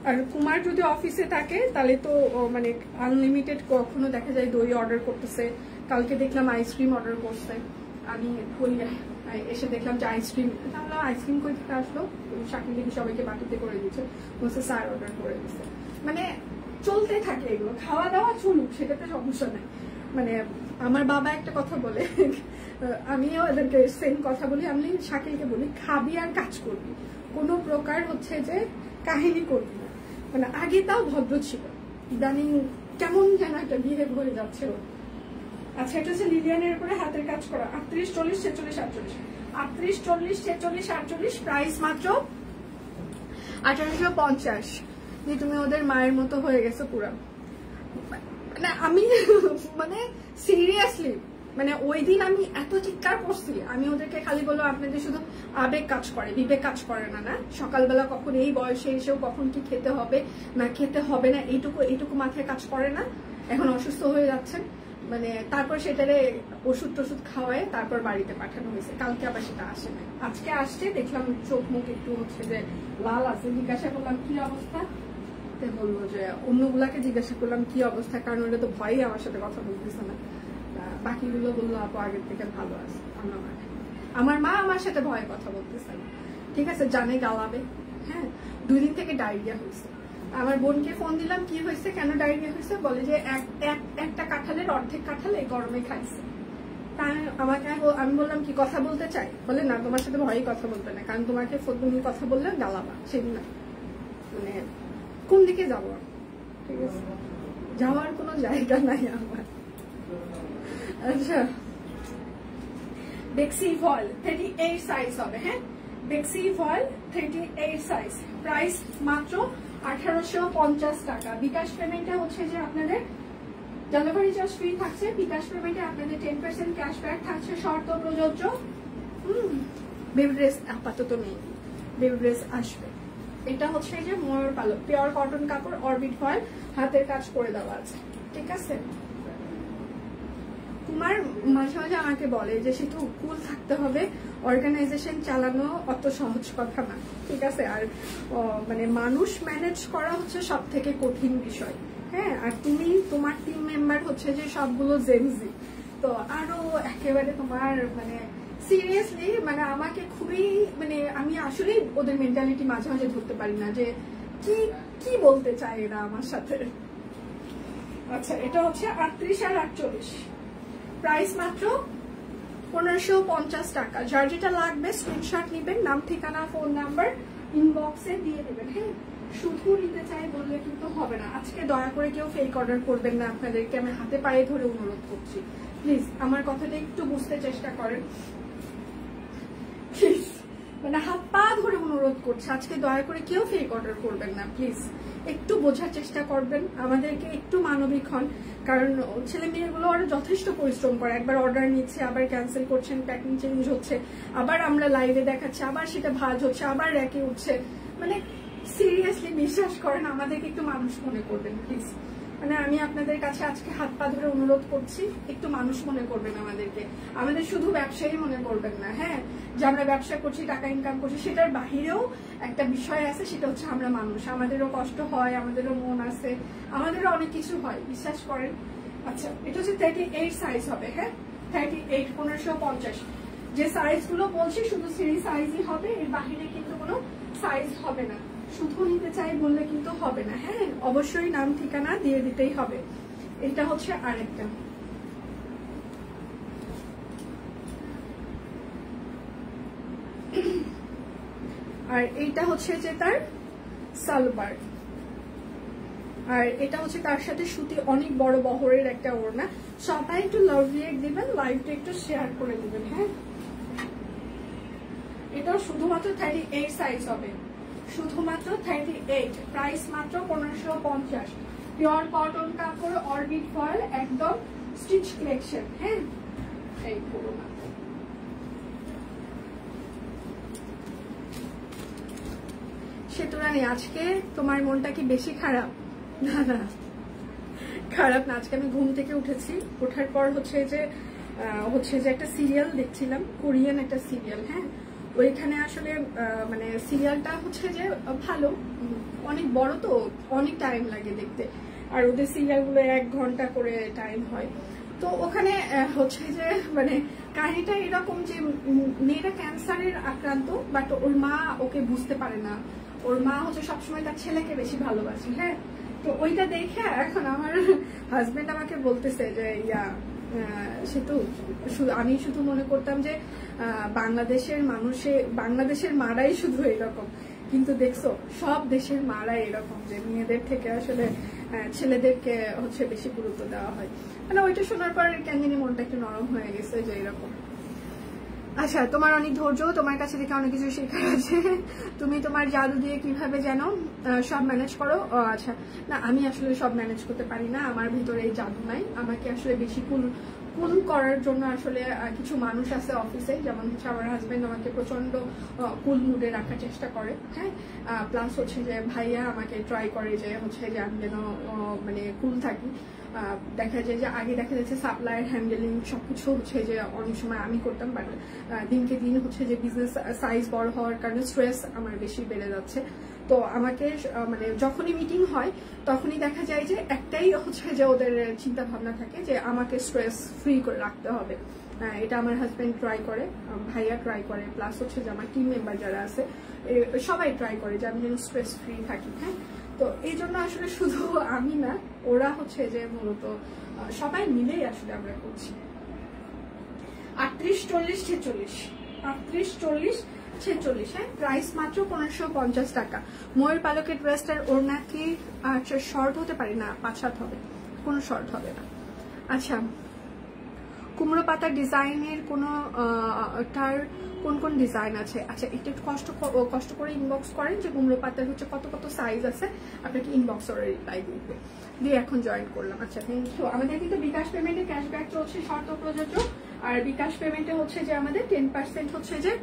আর কুমার যদি অফিসে থাকে তাহলে তো মানে আনলিমিটেড, কখনো দেখা যায় দই অর্ডার করতেছে, কালকে দেখলাম আইসক্রিম অর্ডার করছে, আমি এসে দেখলাম যে আইসক্রিম, তাহলে আইসক্রিম কই থেকে আসলো, শাকিল দেখি সবাইকে বাটিতে করে দিচ্ছে, বলছে স্যার অর্ডার করে দিচ্ছে। মানে চলতে থাকে এগুলো, খাওয়া দাওয়া চলুক, সেটাতে সমস্যা নেই। মানে আমার বাবা একটা কথা বলে, আমিও এদেরকে সেম কথা বলি, আমি শাকিলকে বলি খাবি আর কাজ করবি, কোনো প্রকার হচ্ছে যে কাহিনী করবি না। মানে আগে তাও ভদ্র ছিল, ইদানিং কেমন যেন একটা বিহেভ হয়ে যাচ্ছে। আচ্ছা, এটা হচ্ছে লিলিয়ানের উপরে হাতের কাজ করা 38, 40, 46, 48, 38, 40, 46, 48, প্রাইস মাত্র 1850। যে তুমি ওদের মায়ের মতো হয়ে গেছো পুরো। মানে আমি মানে সিরিয়াসলি মানে ওই দিন আমি এত চিৎকার করছি, আমি ওদেরকে খালি বলবো আপনাদের শুধু আবেগ কাজ করে, বিবেক কাজ করে না। না সকালবেলা কখন এই বয়সে এসেও কখন কি খেতে হবে না খেতে হবে না এইটুকু মাথায় কাজ করে না। এখন অসুস্থ হয়ে যাচ্ছেন, মানে তারপর সেটারে ওষুধ টষুধ খাওয়ায় তারপর বাড়িতে পাঠানো হয়েছে। কালকে আবার সেটা আসে না, আজকে আসছে, দেখলাম চোখ মুখ একটু হচ্ছে যে লাল আছে। জিজ্ঞাসা করলাম কি অবস্থা, বললো যে অন্যগুলাকে জিজ্ঞাসা করলাম কি অবস্থা, কারণ ওটা তো ভয়ই আমার সাথে কথা বলতেছে না। বাকিগুলো বললো আপু আগের থেকে ভালো আছে। আমার মা আমার সাথে ভয়ে কথা বলতেছে না, ঠিক আছে, জানে গালাবে। হ্যাঁ, 2 দিন থেকে ডায়রিয়া হয়েছে। আমার বোনকে ফোন দিলাম কি হয়েছে, কেন ডায়রিয়া হয়েছে, বলে যে একটা কাঁঠালের অর্ধেক কাঁঠাল এই গরমে খাইছে। তাই আমাকে আমি বললাম কি কথা বলতে চাই, বলে না তোমার সাথে ভয়ই কথা বলবে না, কারণ তোমাকে তুমি কথা বললে গালাবা। সেদিন না মানে কোন দিকে যাবো, ঠিক আছে, যাওয়ার কোনো জায়গা নাই আমার। আচ্ছা, বেক্সি ফয়েল 38 সাইজ হবে। হ্যাঁ, বেক্সি ফয়েল 38 সাইজ, প্রাইস মাত্র 1850 টাকা। বিকাশ পেমেন্টে হচ্ছে যে আপনাদের ডেলিভারি চার্জ ফ্রি থাকছে, বিকাশ পেমেন্টে আপনাদের 10% ক্যাশব্যাক থাকছে, শর্ত প্রযোজ্য। বেবি ড্রেস আপাতত নেই, বেবি ড্রেস আসবে। এটা হচ্ছে যে ময়ূর পালক পিওর কটন কাপড়, অরবিট ফয়েল, হাতের কাজ করে দেওয়া আছে, ঠিক আছে। তোমার মাঝে মাঝে আমাকে বলে যে সেটা কুল থাকতে হবে, অর্গানাইজেশন চালানো অত সহজ কথা না, ঠিক আছে। আর মানে মানুষ ম্যানেজ করা হচ্ছে সব থেকে কঠিন বিষয়। হ্যাঁ, আর তুমি তোমার টিম মেম্বার হচ্ছে যে সবগুলো জেনজি, তো আরো একেবারে তোমার মানে সিরিয়াসলি মানে আমাকে খুবই মানে আমি আসলে ওদের মেন্টালিটি মাঝে মাঝে ধরতে পারি না যে কি বলতে চায় এরা আমার সাথে। আচ্ছা, এটা হচ্ছে 38 আর 48, প্রাইস মাত্র 1550 টাকা। যার যেটা লাগবে স্ক্রিনশট নেবেন, নাম ঠিকানা ফোন নাম্বার ইনবক্সে দিয়ে দেবেন। হ্যাঁ, শুধু নিতে চাই বললে কিন্তু হবে না। আজকে দয়া করে কেউ ফেক অর্ডার করবেন না, আপনাদেরকে আমি হাতে পায়ে ধরে অনুরোধ করছি, প্লিজ আমার কথাটা একটু বুঝতে চেষ্টা করেন, প্লিজ, মানে হাত পা ধরে অনুরোধ করছে, আজকে দয়া করে কেউ ফেক অর্ডার করবেন না, প্লিজ একটু বোঝার চেষ্টা করবেন, আমাদেরকে একটু মানবিক হন। কারণ ছেলে মেয়েগুলো আরো যথেষ্ট পরিশ্রম করে, একবার অর্ডার নিচ্ছে, আবার ক্যান্সেল করছেন, প্যাকিং চেঞ্জ হচ্ছে, আবার আমরা লাইভে দেখাচ্ছি, আবার সেটা ভাঁজ হচ্ছে, আবার র্যাকে উঠছে। মানে সিরিয়াসলি বিশ্বাস করেন, আমাদেরকে একটু মানুষ মনে করবেন প্লিজ। মানে আমি আপনাদের কাছে আজকে হাত পা ধরে অনুরোধ করছি, একটু মানুষ মনে করবেন আমাদেরকে, আমাদের শুধু ব্যবসায়ী মনে করবেন না। হ্যাঁ, যে আমরা ব্যবসা করছি, টাকা ইনকাম করছি, সেটার বাহিরেও একটা বিষয় আছে, সেটা হচ্ছে আমরা মানুষ, আমাদেরও কষ্ট হয়, আমাদেরও মন আছে, আমাদেরও অনেক কিছু হয়, বিশ্বাস করেন। আচ্ছা, এটা হচ্ছে 38 সাইজ হবে। হ্যাঁ, 38 1550। যে সাইজগুলো বলছি শুধু সিরিজ সাইজই হবে, এর বাহিরে কিন্তু কোনো সাইজ হবে না। শুধু নিতে চাই বললে কিন্তু হবে না। হ্যাঁ, অবশ্যই নাম ঠিকানা দিয়ে দিতেই হবে। এটা হচ্ছে আরেকটা, আর এইটা হচ্ছে যে তার সালোয়ার, আর এটা হচ্ছে তার সাথে সুতি অনেক বড় বহরের একটা ওড়না। সবাই একটু লাভ রিয়েক্ট দিবেন, লাইভটা একটু শেয়ার করে দিবেন। হ্যাঁ, এটা শুধুমাত্র 38 সাইজ হবে, শুধুমাত্র 38, প্রাইস মাত্র 1550। পিওর কটন কাপড়, অরবিট ফয়েল, একদম স্টিচ কালেকশন। হ্যাঁ, এই পুরো সেতুরানি, আজকে তোমার মনটা কি বেশি খারাপ? না না, খারাপ না। আজকে আমি ঘুম থেকে উঠেছি, ওঠার পর হচ্ছে যে একটা সিরিয়াল দেখছিলাম, কোরিয়ান একটা সিরিয়াল। হ্যাঁ, ওইখানে আসলে মানে সিরিয়ালটা হচ্ছে যে ভালো, অনেক বড় তো অনেক টাইম লাগে দেখতে, আর ওদের সিরিয়ালগুলো 1 ঘন্টা করে টাইম হয়। তো ওখানে হচ্ছে যে মানে কাহিনীটা এরকম যে মেয়েটা ক্যান্সারের আক্রান্ত, বাট ওর মা ওকে বুঝতে পারে না, ওর মা হচ্ছে সবসময় তার ছেলেকে বেশি ভালোবাসে। হ্যাঁ, তো ওইটা দেখে এখন আমার হাজবেন্ড আমাকে বলতেছে যে সেতু, আমি শুধু মনে করতাম যে বাংলাদেশের মারাই শুধু এরকম, কিন্তু দেখছো সব দেশের মারা এরকম যে মেয়েদের থেকে আসলে ছেলেদেরকে হচ্ছে বেশি গুরুত্ব দেওয়া হয়। মানে ওইটা শোনার পর কেন জানি মনটা একটু নরম হয়ে গেছে যে এরকম। আচ্ছা, তোমার অনেক ধৈর্য, তোমার কাছে দেখে অনেক কিছু শেখার আছে। তুমি তোমার জাদু দিয়ে কিভাবে যেন সব ম্যানেজ করো। আচ্ছা, না আমি আসলে সব ম্যানেজ করতে পারি না, আমার ভিতরে এই জাদু নাই। আমাকে আসলে বেশি কুল করার জন্য আসলে কিছু মানুষ আছে অফিসে, যেমন হচ্ছে আমার হাজবেন্ড আমাকে প্রচন্ড কুল মুডে রাখার চেষ্টা করে। হ্যাঁ, প্লাস হচ্ছে যে ভাইয়া আমাকে ট্রাই করে যে হচ্ছে যে আমি যেন মানে কুল থাকি। দেখা যায় যে আগে দেখা যাচ্ছে সাপ্লায়ার হ্যান্ডেলিং সবকিছু হচ্ছে যে অনেক সময় আমি করতাম, বাট দিনকে দিন হচ্ছে যে বিজনেস সাইজ বড় হওয়ার কারণে স্ট্রেস আমার বেশি বেড়ে যাচ্ছে। তো আমাকে মানে যখনই মিটিং হয় তখনই দেখা যায় যে একটাই হচ্ছে যে ওদের চিন্তা ভাবনা থাকে যে আমাকে স্ট্রেস ফ্রি করে রাখতে হবে। এটা আমার হাজবেন্ড ট্রাই করে, ভাইয়া ট্রাই করে, প্লাস হচ্ছে যে আমার টিম মেম্বার যারা আছে সবাই ট্রাই করে যে আমি যেন স্ট্রেস ফ্রি থাকি। হ্যাঁ, তো এই জন্য আসলে শুধু আমি না, ওরা হচ্ছে যে মূলত সবাই মিলেই আসলে আমরা করছি। 38, 40, 46, 38, 40, 46। হ্যাঁ, প্রাইস মাত্র 1550 টাকা। ময়ূর পালকের ড্রেসটার ওড়না কি শর্ট হতে পারে না, 5 হাত হবে, কোনো শর্ট হবে না। আচ্ছা, কুমড়ো পাতা ডিজাইনের কোনো তার কোন কোন ডিজাইন আছে? আচ্ছা, একটু কষ্ট করে ইনবক্স করেন যে কুমড়ো পাতার হচ্ছে কত কত সাইজ আছে, আপনাকে ইনবক্স করে রিপ্লাই দিয়ে এখন জয়েন করলাম। আচ্ছা, থ্যাংক ইউ। আমাদের কিন্তু বিকাশ পেমেন্টে ক্যাশব্যাক চলছে, শর্ত প্রযোজ্য। আর বিকাশ পেমেন্টে হচ্ছে যে আমাদের 10% হচ্ছে যে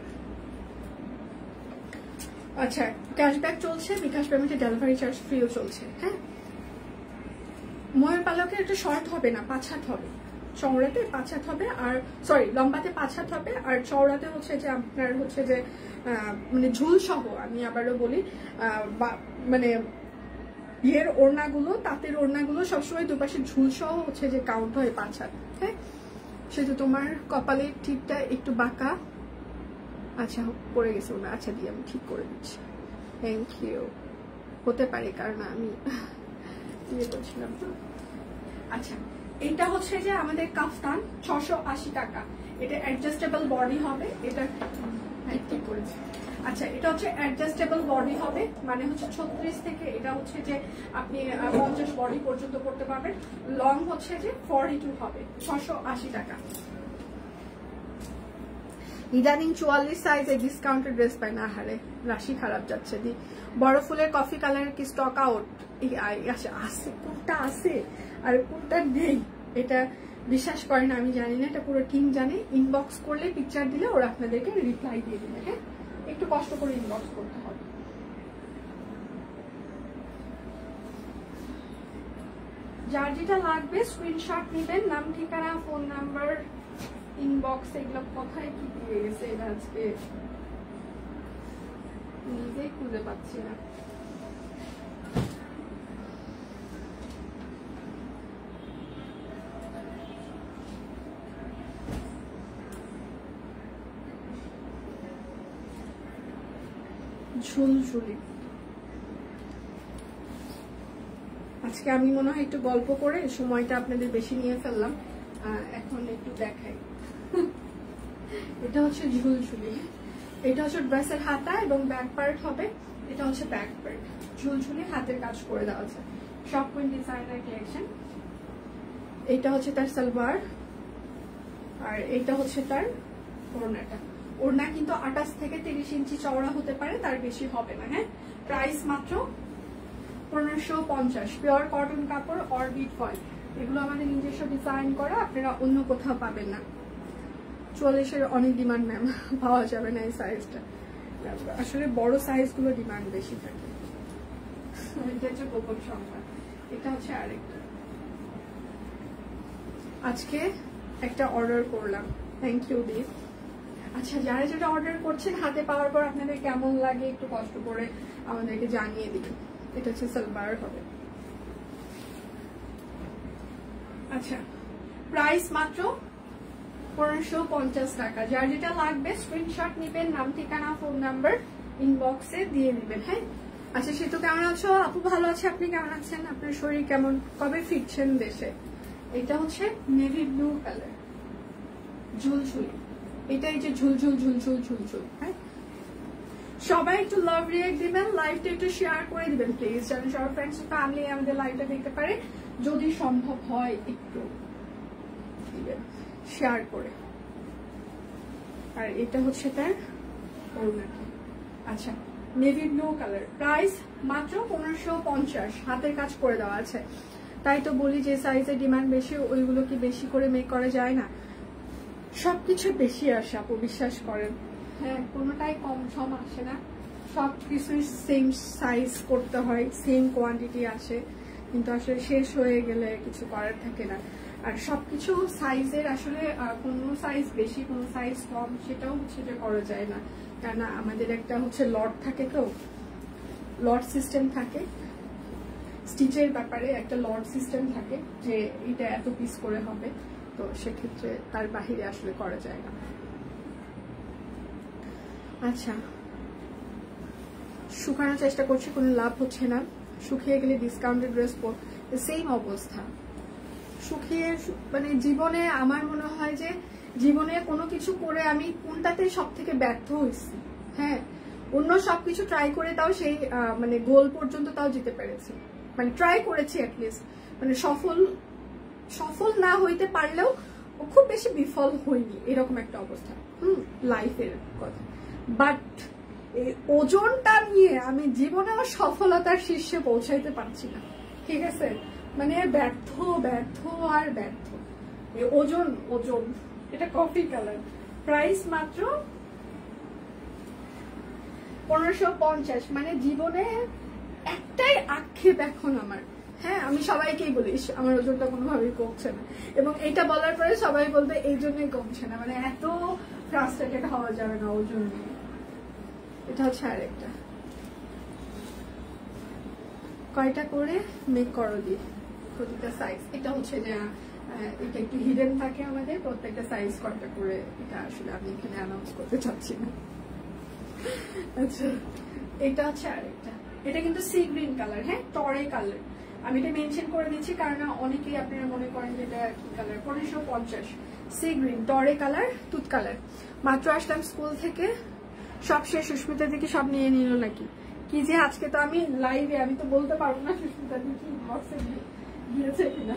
আচ্ছা ক্যাশব্যাক চলছে, বিকাশ পেমেন্টে ডেলিভারি চার্জ ফ্রিও চলছে। হ্যাঁ, ময়ূর পালকের একটা শর্ট হবে না, 5 হাত হবে, চওড়াতে 5 হাত হবে, আর সরি লম্বাতে 5 হাত হবে, আর চওড়াতে হচ্ছে যে আপনার হচ্ছে যে মানে ঝুল সহ, আমি আবারও বলি মানে ইয়ের ওড়নাগুলো, তাঁতের ওড়নাগুলো সবসময় দুপাশে ঝুল সহ হচ্ছে যে কাউন্ট হয় 5 হাত। হ্যাঁ, সেটা তোমার কপালের টিপটা একটু বাঁকা। আচ্ছা, পড়ে গেছে ওনা, আচ্ছা দিয়ে আমি ঠিক করে দিচ্ছি। Thank you. হতে পারে কারণ আমি ইয়ে করছিলাম। আচ্ছা, এটা হচ্ছে যে আমাদের কাফতান, 680 টাকা। এটা অ্যাডজাস্টেবল বডি হবে, এটা ঠিক করেছি। আচ্ছা, এটা হচ্ছে অ্যাডজাস্টেবল বডি হবে, মানে হচ্ছে 36 থেকে এটা হচ্ছে যে আপনি 50 বডি পর্যন্ত করতে পারবেন। লং হচ্ছে যে 42 হবে, 680 টাকা। ইদানিং 44 সাইজে ডিসকাউন্টেড ড্রেস পাই না, হারে রাশি খারাপ যাচ্ছে। দি বড় ফুলের কফি কালারের কি স্টক আউট? আছে, কোনটা আছে আর কোনটা নেই এটা বিশ্বাস করেন আমি জানি না, এটা পুরো টিম জানে। ইনবক্স করলে পিকচার দিলে ওরা আপনাদেরকে রিপ্লাই দিয়ে দিবে। হ্যাঁ, একটু কষ্ট করে ইনবক্স করতে হবে। যার যেটা লাগবে স্ক্রিনশট নেবেন, নাম ঠিকানা ফোন নাম্বার ইনবক্স এগুলো কোথায় কি দিয়ে গেছে এটা আজকে নিজেই খুঁজে পাচ্ছি না। ঝুলঝুলি। আজকে আমি মনে হয় একটু গল্প করে সময়টা আপনাদের বেশি নিয়ে ফেললাম, এখন একটু দেখাই। এটা হচ্ছে ঝুলঝুলি, এটা হচ্ছে ড্রেসের হাতা এবং ব্যাক পার্ট হবে, এটা হচ্ছে ব্যাক পার্ট। ঝুলঝুলি হাতের কাজ করে দেওয়া আছে, সব কুইন ডিজাইনার কালেকশন। এটা হচ্ছে তার সালোয়ার, আর এটা হচ্ছে তার ওড়নাটা। ওড়না কিন্তু 28 থেকে 30 ইঞ্চি চওড়া হতে পারে, তার বেশি হবে না। হ্যাঁ, প্রাইস মাত্র 1550। পিওর কটন কাপড়, অরবিট ফয়েল, এগুলো আমাদের নিজস্ব ডিজাইন করা, আপনারা অন্য কোথাও পাবেন না। 44-এর অনেক ডিমান্ড ম্যাম, পাওয়া যাবে না এই সাইজটা, আসলে বড় সাইজগুলো ডিমান্ড বেশি থাকে। এটা হচ্ছে গোপন সংখ্যা, এটা হচ্ছে আরেকটা। আজকে একটা অর্ডার করলাম, থ্যাংক ইউ দি। আচ্ছা, যারা যেটা অর্ডার করছেন হাতে পাওয়ার পর আপনাদের কেমন লাগে একটু কষ্ট করে আমাদেরকে জানিয়ে দিন। এটা হচ্ছে সালোয়ার হবে। আচ্ছা, প্রাইস মাত্র 1550 টাকা। যার যেটা লাগবে স্ক্রিনশট নেবেন, নাম ঠিকানা ফোন নাম্বার ইনবক্সে দিয়ে নেবেন। হ্যাঁ, আচ্ছা সেতু কেমন আছো? আপু ভালো আছে, আপনি কেমন আছেন? আপনার শরীর কেমন? কবে ফিরছেন দেশে? এটা হচ্ছে নেভি ব্লু কালার ঝুলঝুল, এটাই যে ঝুলঝুল ঝুলঝুল ঝুলঝুল। হ্যাঁ, সবাই একটু লাভ রিয়েক্ট দিবেন, লাইভটা একটু শেয়ার করে দিবেন প্লিজ, যেন সব ফ্রেন্ডস ফ্যামিলি আমাদের লাইভটা দেখতে পারে, যদি সম্ভব হয় একটু দিবেন শেয়ার করে। আর এটা হচ্ছে তার ওড়নাটা। আচ্ছা, নেভি ব্লু কালার, প্রাইস মাত্র 1550, হাতের কাজ করে দেওয়া আছে। তাই তো বলি যে সাইজের ডিমান্ড বেশি, ওইগুলো কি বেশি করে মেক করা যায় না? সবকিছু বেশি আসে আপু, বিশ্বাস করেন। হ্যাঁ, কোনোটাই কম সম আসে না, সব কিছুই সেম সাইজ করতে হয়, সেম কোয়ান্টিটি আসে, কিন্তু আসলে শেষ হয়ে গেলে কিছু করার থাকে না। আর সবকিছু সাইজের আসলে কোনো সাইজ বেশি কোনো সাইজ কম সেটাও হচ্ছে যে করা যায় না, কেননা আমাদের একটা হচ্ছে লট থাকে, তো লট সিস্টেম থাকে, স্টিচের ব্যাপারে একটা লট সিস্টেম থাকে যে এটা এত পিস করে হবে, তো সেক্ষেত্রে তার বাহিরে আসলে করা যায় না। আচ্ছা, শুকানোর চেষ্টা করছি, কোনো লাভ হচ্ছে না, শুকিয়ে গেলে ডিসকাউন্টেড ড্রেস সেম অবস্থা। শুকিয়ে মানে জীবনে আমার মনে হয় যে জীবনে কোনো কিছু করে আমি কোনটাতে সব থেকে ব্যর্থ হয়েছি। হ্যাঁ, অন্য সবকিছু ট্রাই করে তাও সেই মানে গোল পর্যন্ত তাও যেতে পেরেছি, মানে ট্রাই করেছি অ্যাটলিস্ট, মানে সফল না হইতে পারলেও খুব বেশি বিফল হয়নি, এরকম একটা অবস্থা লাইফের কথা। বাট এই ওজনটা নিয়ে আমি জীবনেও সফলতার শীর্ষে পৌঁছাইতে পারছি না, ঠিক আছে? মানে ব্যর্থ ব্যর্থ আর ব্যর্থ। ওজন ওজন, এটা কফি কালার, প্রাইস মাত্র 1550। মানে জীবনে একটাই আক্ষেপ এখন আমার, হ্যাঁ আমি সবাইকেই বলি আমার ওজনটা কোনোভাবেই কমছে না, এবং এটা বলার পরে সবাই বলবে এই জন্যই কমছে না, মানে এত ফ্রাস্ট্রেটেড হওয়া যাবে না ওজন নিয়ে। এটা হচ্ছে আরেকটা, কয়টা করে মেক করো দিয়ে প্রতিটা সাইজ, এটা হচ্ছে যে এটা একটু হিডেন থাকে আমাদের, প্রত্যেকটা সাইজ কয়টা করে, এটা আসলে আমি এখানে অ্যানাউন্স করতে চাচ্ছি না। আচ্ছা, এটা হচ্ছে আরেকটা, এটা কিন্তু সি গ্রিন কালার, হ্যাঁ টরে কালার, আমি এটা মেনশন করে দিচ্ছি কারণ অনেকেই আপনারা মনে করেন যে এটা কি কালার। 1550, সি গ্রিন টরে কালার, তুত কালার। মাত্র আসলাম স্কুল থেকে, সব শেষ। সুস্মিতা দিকে সব নিয়ে নিল নাকি কি যে আজকে তো আমি লাইভে, আমি তো বলতে পারবো না সুস্মিতা দিকে বক্সে দিয়েছে কিনা।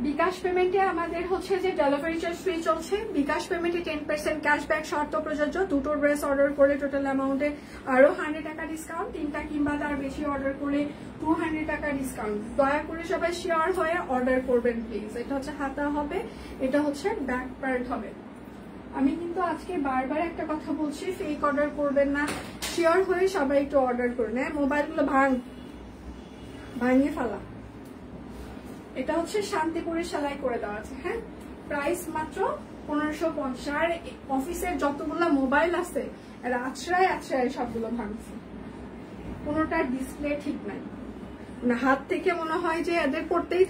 বিকাশ পেমেন্টে আমাদের হচ্ছে যে ডেলিভারি চার্জ ফ্রি চলছে, বিকাশ পেমেন্টে 10% ক্যাশব্যাক শর্ত প্রযোজ্য। দুটো ড্রেস অর্ডার করে টোটাল অ্যামাউন্টে আরো 100 টাকা ডিসকাউন্ট, 3টা কিংবা তার বেশি অর্ডার করলে 200 টাকা ডিসকাউন্ট। দয়া করে সবাই শেয়ার হয়ে অর্ডার করবেন প্লিজ। এটা হচ্ছে হাতা হবে, এটা হচ্ছে ব্যাক পার্ট হবে। আমি কিন্তু আজকে বারবার একটা কথা বলছি, ফেক অর্ডার করবেন না, শেয়ার হয়ে সবাই একটু অর্ডার করুন। হ্যাঁ, মোবাইলগুলো ভাঙিয়ে ফেলা। এটা হচ্ছে শান্তিপুরের সেলাই করে দেওয়া আছে, হ্যাঁ প্রাইস মাত্র 1550। আর অফিসের যতগুলো মোবাইল আছে এরা আছড়ায় আছড়ায় সবগুলো ভাঙছে, কোনোটার ডিসপ্লে ঠিক নাই, না হাত থেকে মনে হয় যে এদের পড়তেই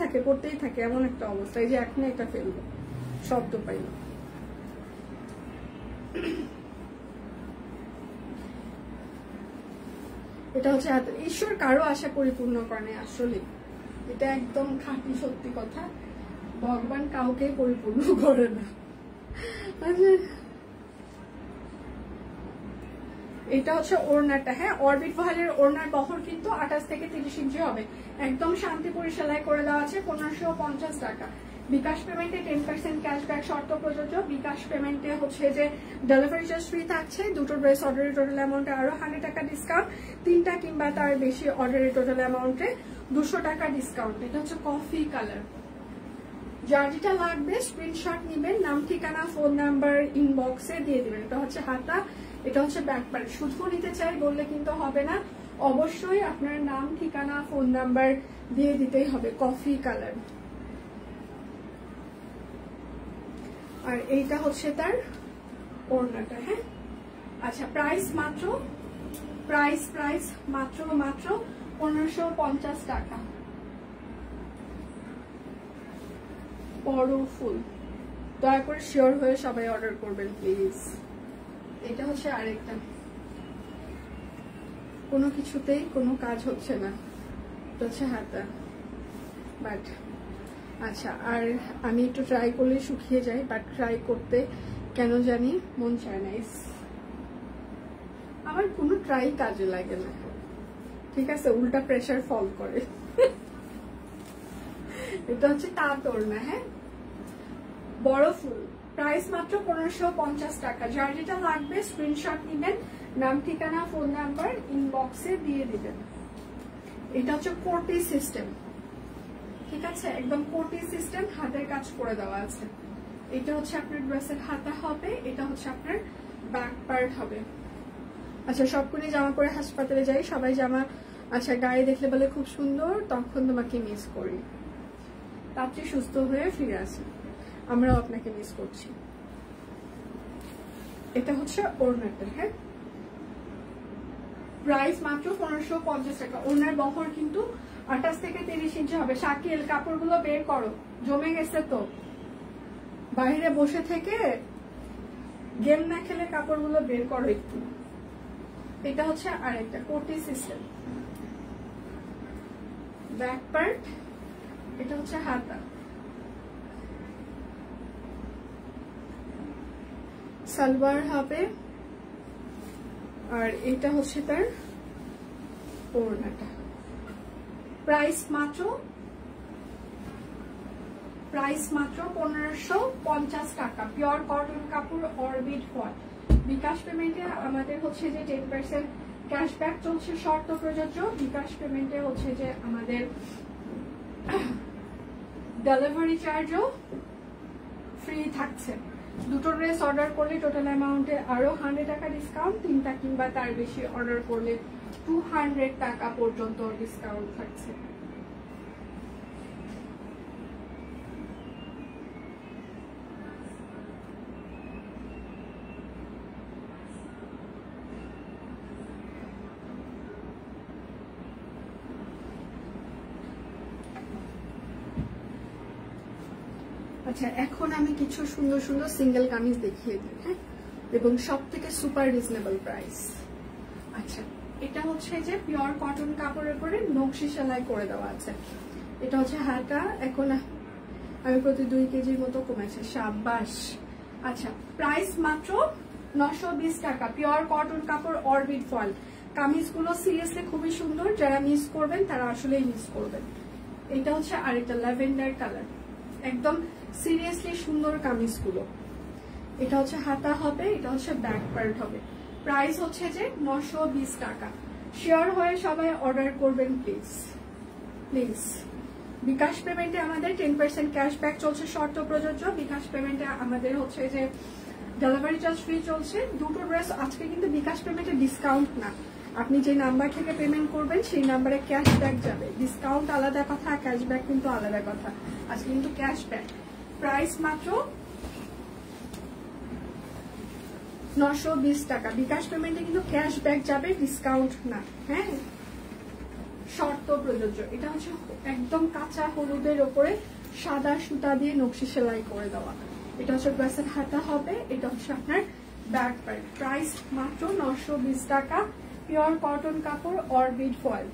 থাকে এমন একটা অবস্থা। এই যে এখন এটা ফেলবো, শব্দ পাইল। এটা হচ্ছে ঈশ্বর কারো আশা পরিপূর্ণ করে না, আসলে এটা একদম খাঁটি সত্যি কথা, ভগবান কাউকে পরিপূর্ণ করে না। এটা হচ্ছে ওড়নাটা, হ্যাঁ অরবিট ভয়েলের ওড়নার বহর কিন্তু 28 থেকে 30 ইঞ্চি হবে, একদম শান্তিপুরি সেলাই করে দেওয়া আছে। 1550 টাকা। বিকাশ পেমেন্টে 10% ক্যাশব্যাক শর্ত প্রযোজ্য। বিকাশ পেমেন্টে হচ্ছে যে ডেলিভারি চার্জ ফ্রি থাকছে, দুটো ড্রেস অর্ডারের টোটাল অ্যামাউন্টে আরো 100 টাকা ডিসকাউন্ট, 3টা কিংবা তার বেশি অর্ডারের টোটাল অ্যামাউন্টে 200 টাকা ডিসকাউন্ট। এটা হচ্ছে কফি কালার। যার যেটা লাগবে স্ক্রিনশট নিবেন, নাম ঠিকানা ফোন নাম্বার ইনবক্সে দিয়ে দিবেন। এটা হচ্ছে হাতা, এটা হচ্ছে ব্যাক পার্ট। শুধু নিতে চাই বললে কিন্তু হবে না, অবশ্যই আপনার নাম ঠিকানা ফোন নাম্বার দিয়ে দিতেই হবে। Coffee colour. আর এইটা হচ্ছে তার ওড়নাটা, হ্যাঁ আচ্ছা প্রাইস মাত্র 1550 টাকা। বড় ফুল, দয়া করে শিওর হয়ে সবাই অর্ডার করবেন প্লিজ। এটা হচ্ছে আরেকটা, কোনো কিছুতেই কোনো কাজ হচ্ছে না, এটা হচ্ছে হাতা বাট। আচ্ছা, আর আমি একটু ট্রাই করলে শুকিয়ে যাই, বাট ট্রাই করতে কেন জানি মন চায় না, আমার কোনো ট্রাই কাজে লাগে না, ঠিক আছে, উল্টা প্রেসার ফল করে। এটা হচ্ছে তাঁত ওড়না, হ্যাঁ, বড় ফুল, প্রাইস মাত্র 1550 টাকা। যার যেটা লাগবে স্ক্রিনশট নিবেন, নাম ঠিকানা ফোন নাম্বার ইনবক্সে দিয়ে দিবেন। এটা হচ্ছে কোটি সিস্টেম, ঠিক আছে, একদম কোটি সিস্টেম, হাতের কাজ করে দেওয়া আছে। এটা হচ্ছে আপনার ড্রেসের হাতা হবে, এটা হচ্ছে আপনার ব্যাক পার্ট হবে। আচ্ছা, সবগুলি জামা পরে হাসপাতালে যাই, সবাই জামা আচ্ছা গায়ে দেখলে বলে খুব সুন্দর, তখন তোমাকে মিস করি, তার চেয়ে সুস্থ হয়ে ফিরে আসি, আমরাও আপনাকে মিস করছি। এটা হচ্ছে ওড়নাটা, হ্যাঁ, প্রাইস মাত্র 1550 টাকা। ওড়নার বহর কিন্তু 28 থেকে 30 ইঞ্চি হবে। শাকিল, কাপড়গুলো বের করো, জমে গেছে তো, বাইরে বসে থেকে গেম না খেলে কাপড়গুলো বের করো একটু। এটা হচ্ছে আরেকটা কোটি সিস্টেম, ব্যাক পার্ট, এটা হচ্ছে হাতা, সালোয়ার হবে, আর এটা হচ্ছে তার ওড়নাটা। প্রাইস মাত্র 1550 টাকা। পিওর কটন কাপড়, অরবিট ফল। বিকাশ পেমেন্টে আমাদের হচ্ছে যে 10% ক্যাশব্যাক চলছে, শর্ত প্রযোজ্য। বিকাশ পেমেন্টে হচ্ছে যে আমাদের ডেলিভারি চার্জও ফ্রি থাকছে। দুটো ড্রেস অর্ডার করলে টোটাল অ্যামাউন্টে আরো 100 টাকা ডিসকাউন্ট, তিনটা কিংবা তার বেশি অর্ডার করলে 200 টাকা পর্যন্ত ডিসকাউন্ট থাকছে। আচ্ছা, এখন আমি কিছু সুন্দর সুন্দর সিঙ্গেল কামিজ দেখিয়ে দিই, হ্যাঁ, এবং সব থেকে সুপার রিজনেবল প্রাইস। আচ্ছা, এটা হচ্ছে যে পিওর কটন কাপড়ের উপরে নকশি সেলাই করে দেওয়া আছে। এটা হচ্ছে হাতা, এখন আমি প্রতি 2 কেজির মতো কমেছে, সাবাস। আচ্ছা, প্রাইস মাত্র 920 টাকা। পিওর কটন কাপড়, অরবিট ফল। কামিজগুলো সিরিয়াসলি খুবই সুন্দর, যারা মিস করবেন তারা আসলেই মিস করবেন। এটা হচ্ছে আরেকটা ল্যাভেন্ডার কালার, একদম সিরিয়াসলি সুন্দর কামিজগুলো। এটা হচ্ছে হাতা হবে, এটা হচ্ছে ব্যাক পার্ট হবে। প্রাইস হচ্ছে যে 920 টাকা। শেয়ার হয়ে সবাই অর্ডার করবেন প্লিজ প্লিজ। বিকাশ পেমেন্টে আমাদের 10% ক্যাশব্যাক চলছে, শর্ত প্রযোজ্য। বিকাশ পেমেন্টে আমাদের হচ্ছে যে ডেলিভারি চার্জ ফ্রি চলছে। দুটো ড্রেস আজকে কিন্তু বিকাশ পেমেন্টে ডিসকাউন্ট না, আপনি যে নাম্বার থেকে পেমেন্ট করবেন সেই নাম্বারে ক্যাশব্যাক যাবে। ডিসকাউন্ট আলাদা কথা, ক্যাশব্যাক কিন্তু আলাদা কথা। আজকে কিন্তু ক্যাশব্যাক। প্রাইস মাত্র 920 টাকা। বিকাশ পেমেন্টে কিন্তু ক্যাশব্যাক যাবে, ডিসকাউন্ট না, হ্যাঁ, শর্ত প্রযোজ্য। এটা হচ্ছে একদম কাঁচা হলুদের ওপরে সাদা সুতা দিয়ে নকশি সেলাই করে দেওয়া। এটা হচ্ছে ড্রেসের হাতা হবে, এটা হচ্ছে আপনার ব্যাক পার্ট। প্রাইস মাত্র 920 টাকা। পিওর কটন কাপড়, অরবিট ফয়েল।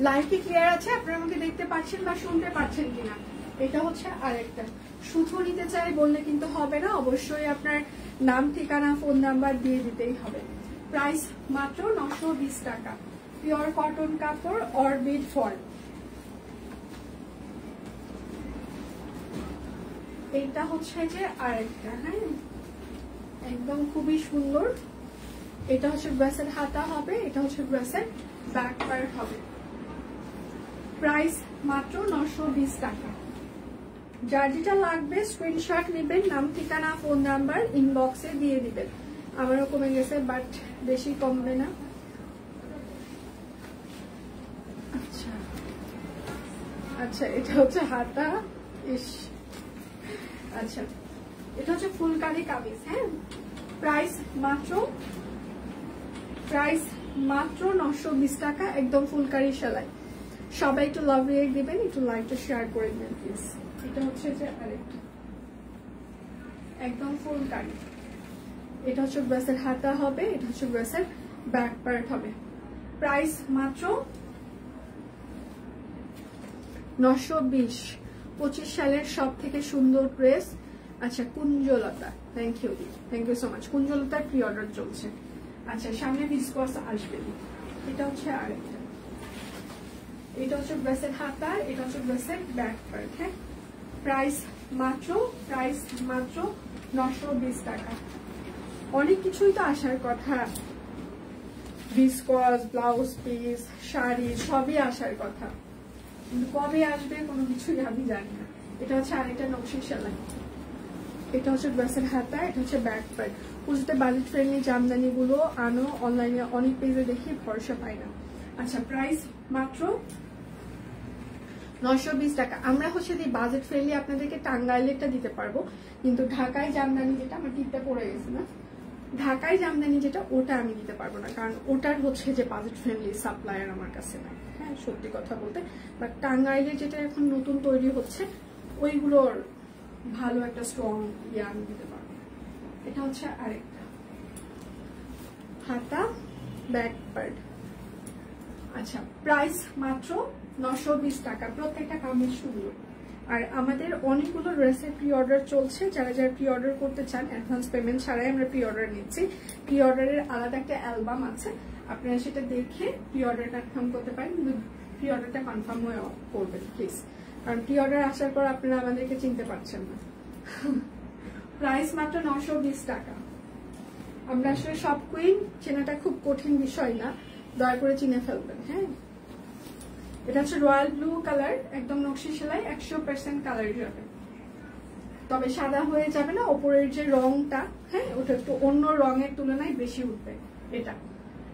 লাইভ কি ক্লিয়ার আছে? আপনারা আমাকে দেখতে পাচ্ছেন বা শুনতে পাচ্ছেন কিনা? এটা হচ্ছে আরেকটা। শুধু নিতে চাই বললে কিন্তু হবে না, অবশ্যই আপনার নাম, ঠিকানা, ফোন নাম্বার দিয়ে দিতেই হবে। প্রাইস মাত্র 920 টাকা। পিওর কটন কাপড়, অরবিট ফল। এটা হচ্ছে যে আরেকটা, হ্যাঁ, একদম খুবই সুন্দর। এটা হচ্ছে ড্রেসের হাতা হবে, এটা হচ্ছে ড্রেসের ব্যাক পার্ট হবে। প্রাইস মাত্র 920 টাকা। যার যেটা লাগবে স্ক্রিনশট নেবেন, নাম, ঠিকানা, ফোন নাম্বার ইনবক্সে দিয়ে দিবেন। আমারও কমে গেছে, বাট বেশি কমবে না। আচ্ছা আচ্ছা, এটা হচ্ছে হাতা, ইস। আচ্ছা, এটা হচ্ছে ফুলকারি কামিজ, হ্যাঁ। প্রাইস মাত্র 920 টাকা, একদম ফুলকারি সেলাই। সবাই একটু লাভ রিয়েক্ট দিবেন, একটু লাইকটা শেয়ার করে দিবেন প্লিজ। এটা হচ্ছে যে আরেকটা একদম ফুলকারি। এটা হচ্ছে ড্রেসের হাতা হবে, এটা হচ্ছে ড্রেসের ব্যাক পার্ট হবে। প্রাইস মাত্র 920। 25 সালের সব থেকে সুন্দর ড্রেস। আচ্ছা Kunjalata, thank you so much. কুঞ্জলতার প্রি অর্ডার চলছে। আচ্ছা সামনে ভিসকস আসবে। এটা হচ্ছে আরেকটা, এটা হচ্ছে ড্রেসের হাতা, এটা হচ্ছে ড্রেসের ব্যাক পার্ট। হ্যাঁ, প্রাইস মাত্র 920 টাকা। অনেক কিছুই তো আসার কথা, ভিসকস, ব্লাউজ পিস, শাড়ি সবই আসার কথা, কিন্তু কবে আসবে কোনো কিছুই আমি জানি না। এটা হচ্ছে আরেকটা নকশি সেলাই, এটা হচ্ছে ড্রেসের হাতা, এটা হচ্ছে ব্যাক পার্ট। পুজোতে বাজেট ফ্রেন্ডলি জামদানি গুলো আনো, অনলাইনে অনেক পেজে দেখি ভরসা পাই না। আচ্ছা প্রাইস মাত্র 920 টাকা। আমরা হচ্ছে যে বাজেট ফ্রেন্ডলি আপনাদেরকে টাঙ্গাইলেরটা দিতে পারবো, কিন্তু ঢাকায় জামদানি যেটা আমার টিপটা পড়ে গেছে না, ঢাকায় জামদানি যেটা ওটা আমি দিতে পারবো না, কারণ ওটার হচ্ছে যে বাজেট ফ্রেন্ডলি সাপ্লায়ার আমার কাছে নাই। হ্যাঁ সত্যি কথা বলতে, বাট টাঙ্গাইলে যেটা এখন নতুন তৈরি হচ্ছে ওইগুলোর ভালো একটা স্ট্রং ইয়ে আমি দিতে পারবো। এটা হচ্ছে আরেকটা হাতা, ব্যাক পার্ট। আচ্ছা প্রাইস মাত্র 920 টাকা, প্রত্যেকটা কামিজ সুন্দর। আর আমাদের অনেকগুলো ড্রেসের প্রি অর্ডার চলছে, যারা যারা প্রি অর্ডার করতে চান অ্যাডভান্স পেমেন্ট ছাড়াই আমরা প্রি অর্ডার নিচ্ছি। প্রি অর্ডারের আলাদা একটা অ্যালবাম আছে, আপনারা সেটা দেখে প্রি অর্ডারটা কনফার্ম করতে পারেন, কিন্তু প্রি অর্ডারটা কনফার্ম হয়ে করবেন প্লিজ, কারণ প্রি অর্ডার আসার পর আপনারা আমাদেরকে চিনতে পারছেন না। প্রাইস মাত্র 920 টাকা। আমরা আসলে সব কুইন চেনাটা খুব কঠিন বিষয় না, দয়া করে চিনে ফেলবেন। হ্যাঁ, এটা হচ্ছে রয়্যাল ব্লু কালার, একদম নকশি সেলাই, 100% কালার যাবে, তবে সাদা হয়ে যাবে না। ওপরের যে রংটা, হ্যাঁ ওটা একটু অন্য রঙের তুলনায় বেশি উঠবে এটা।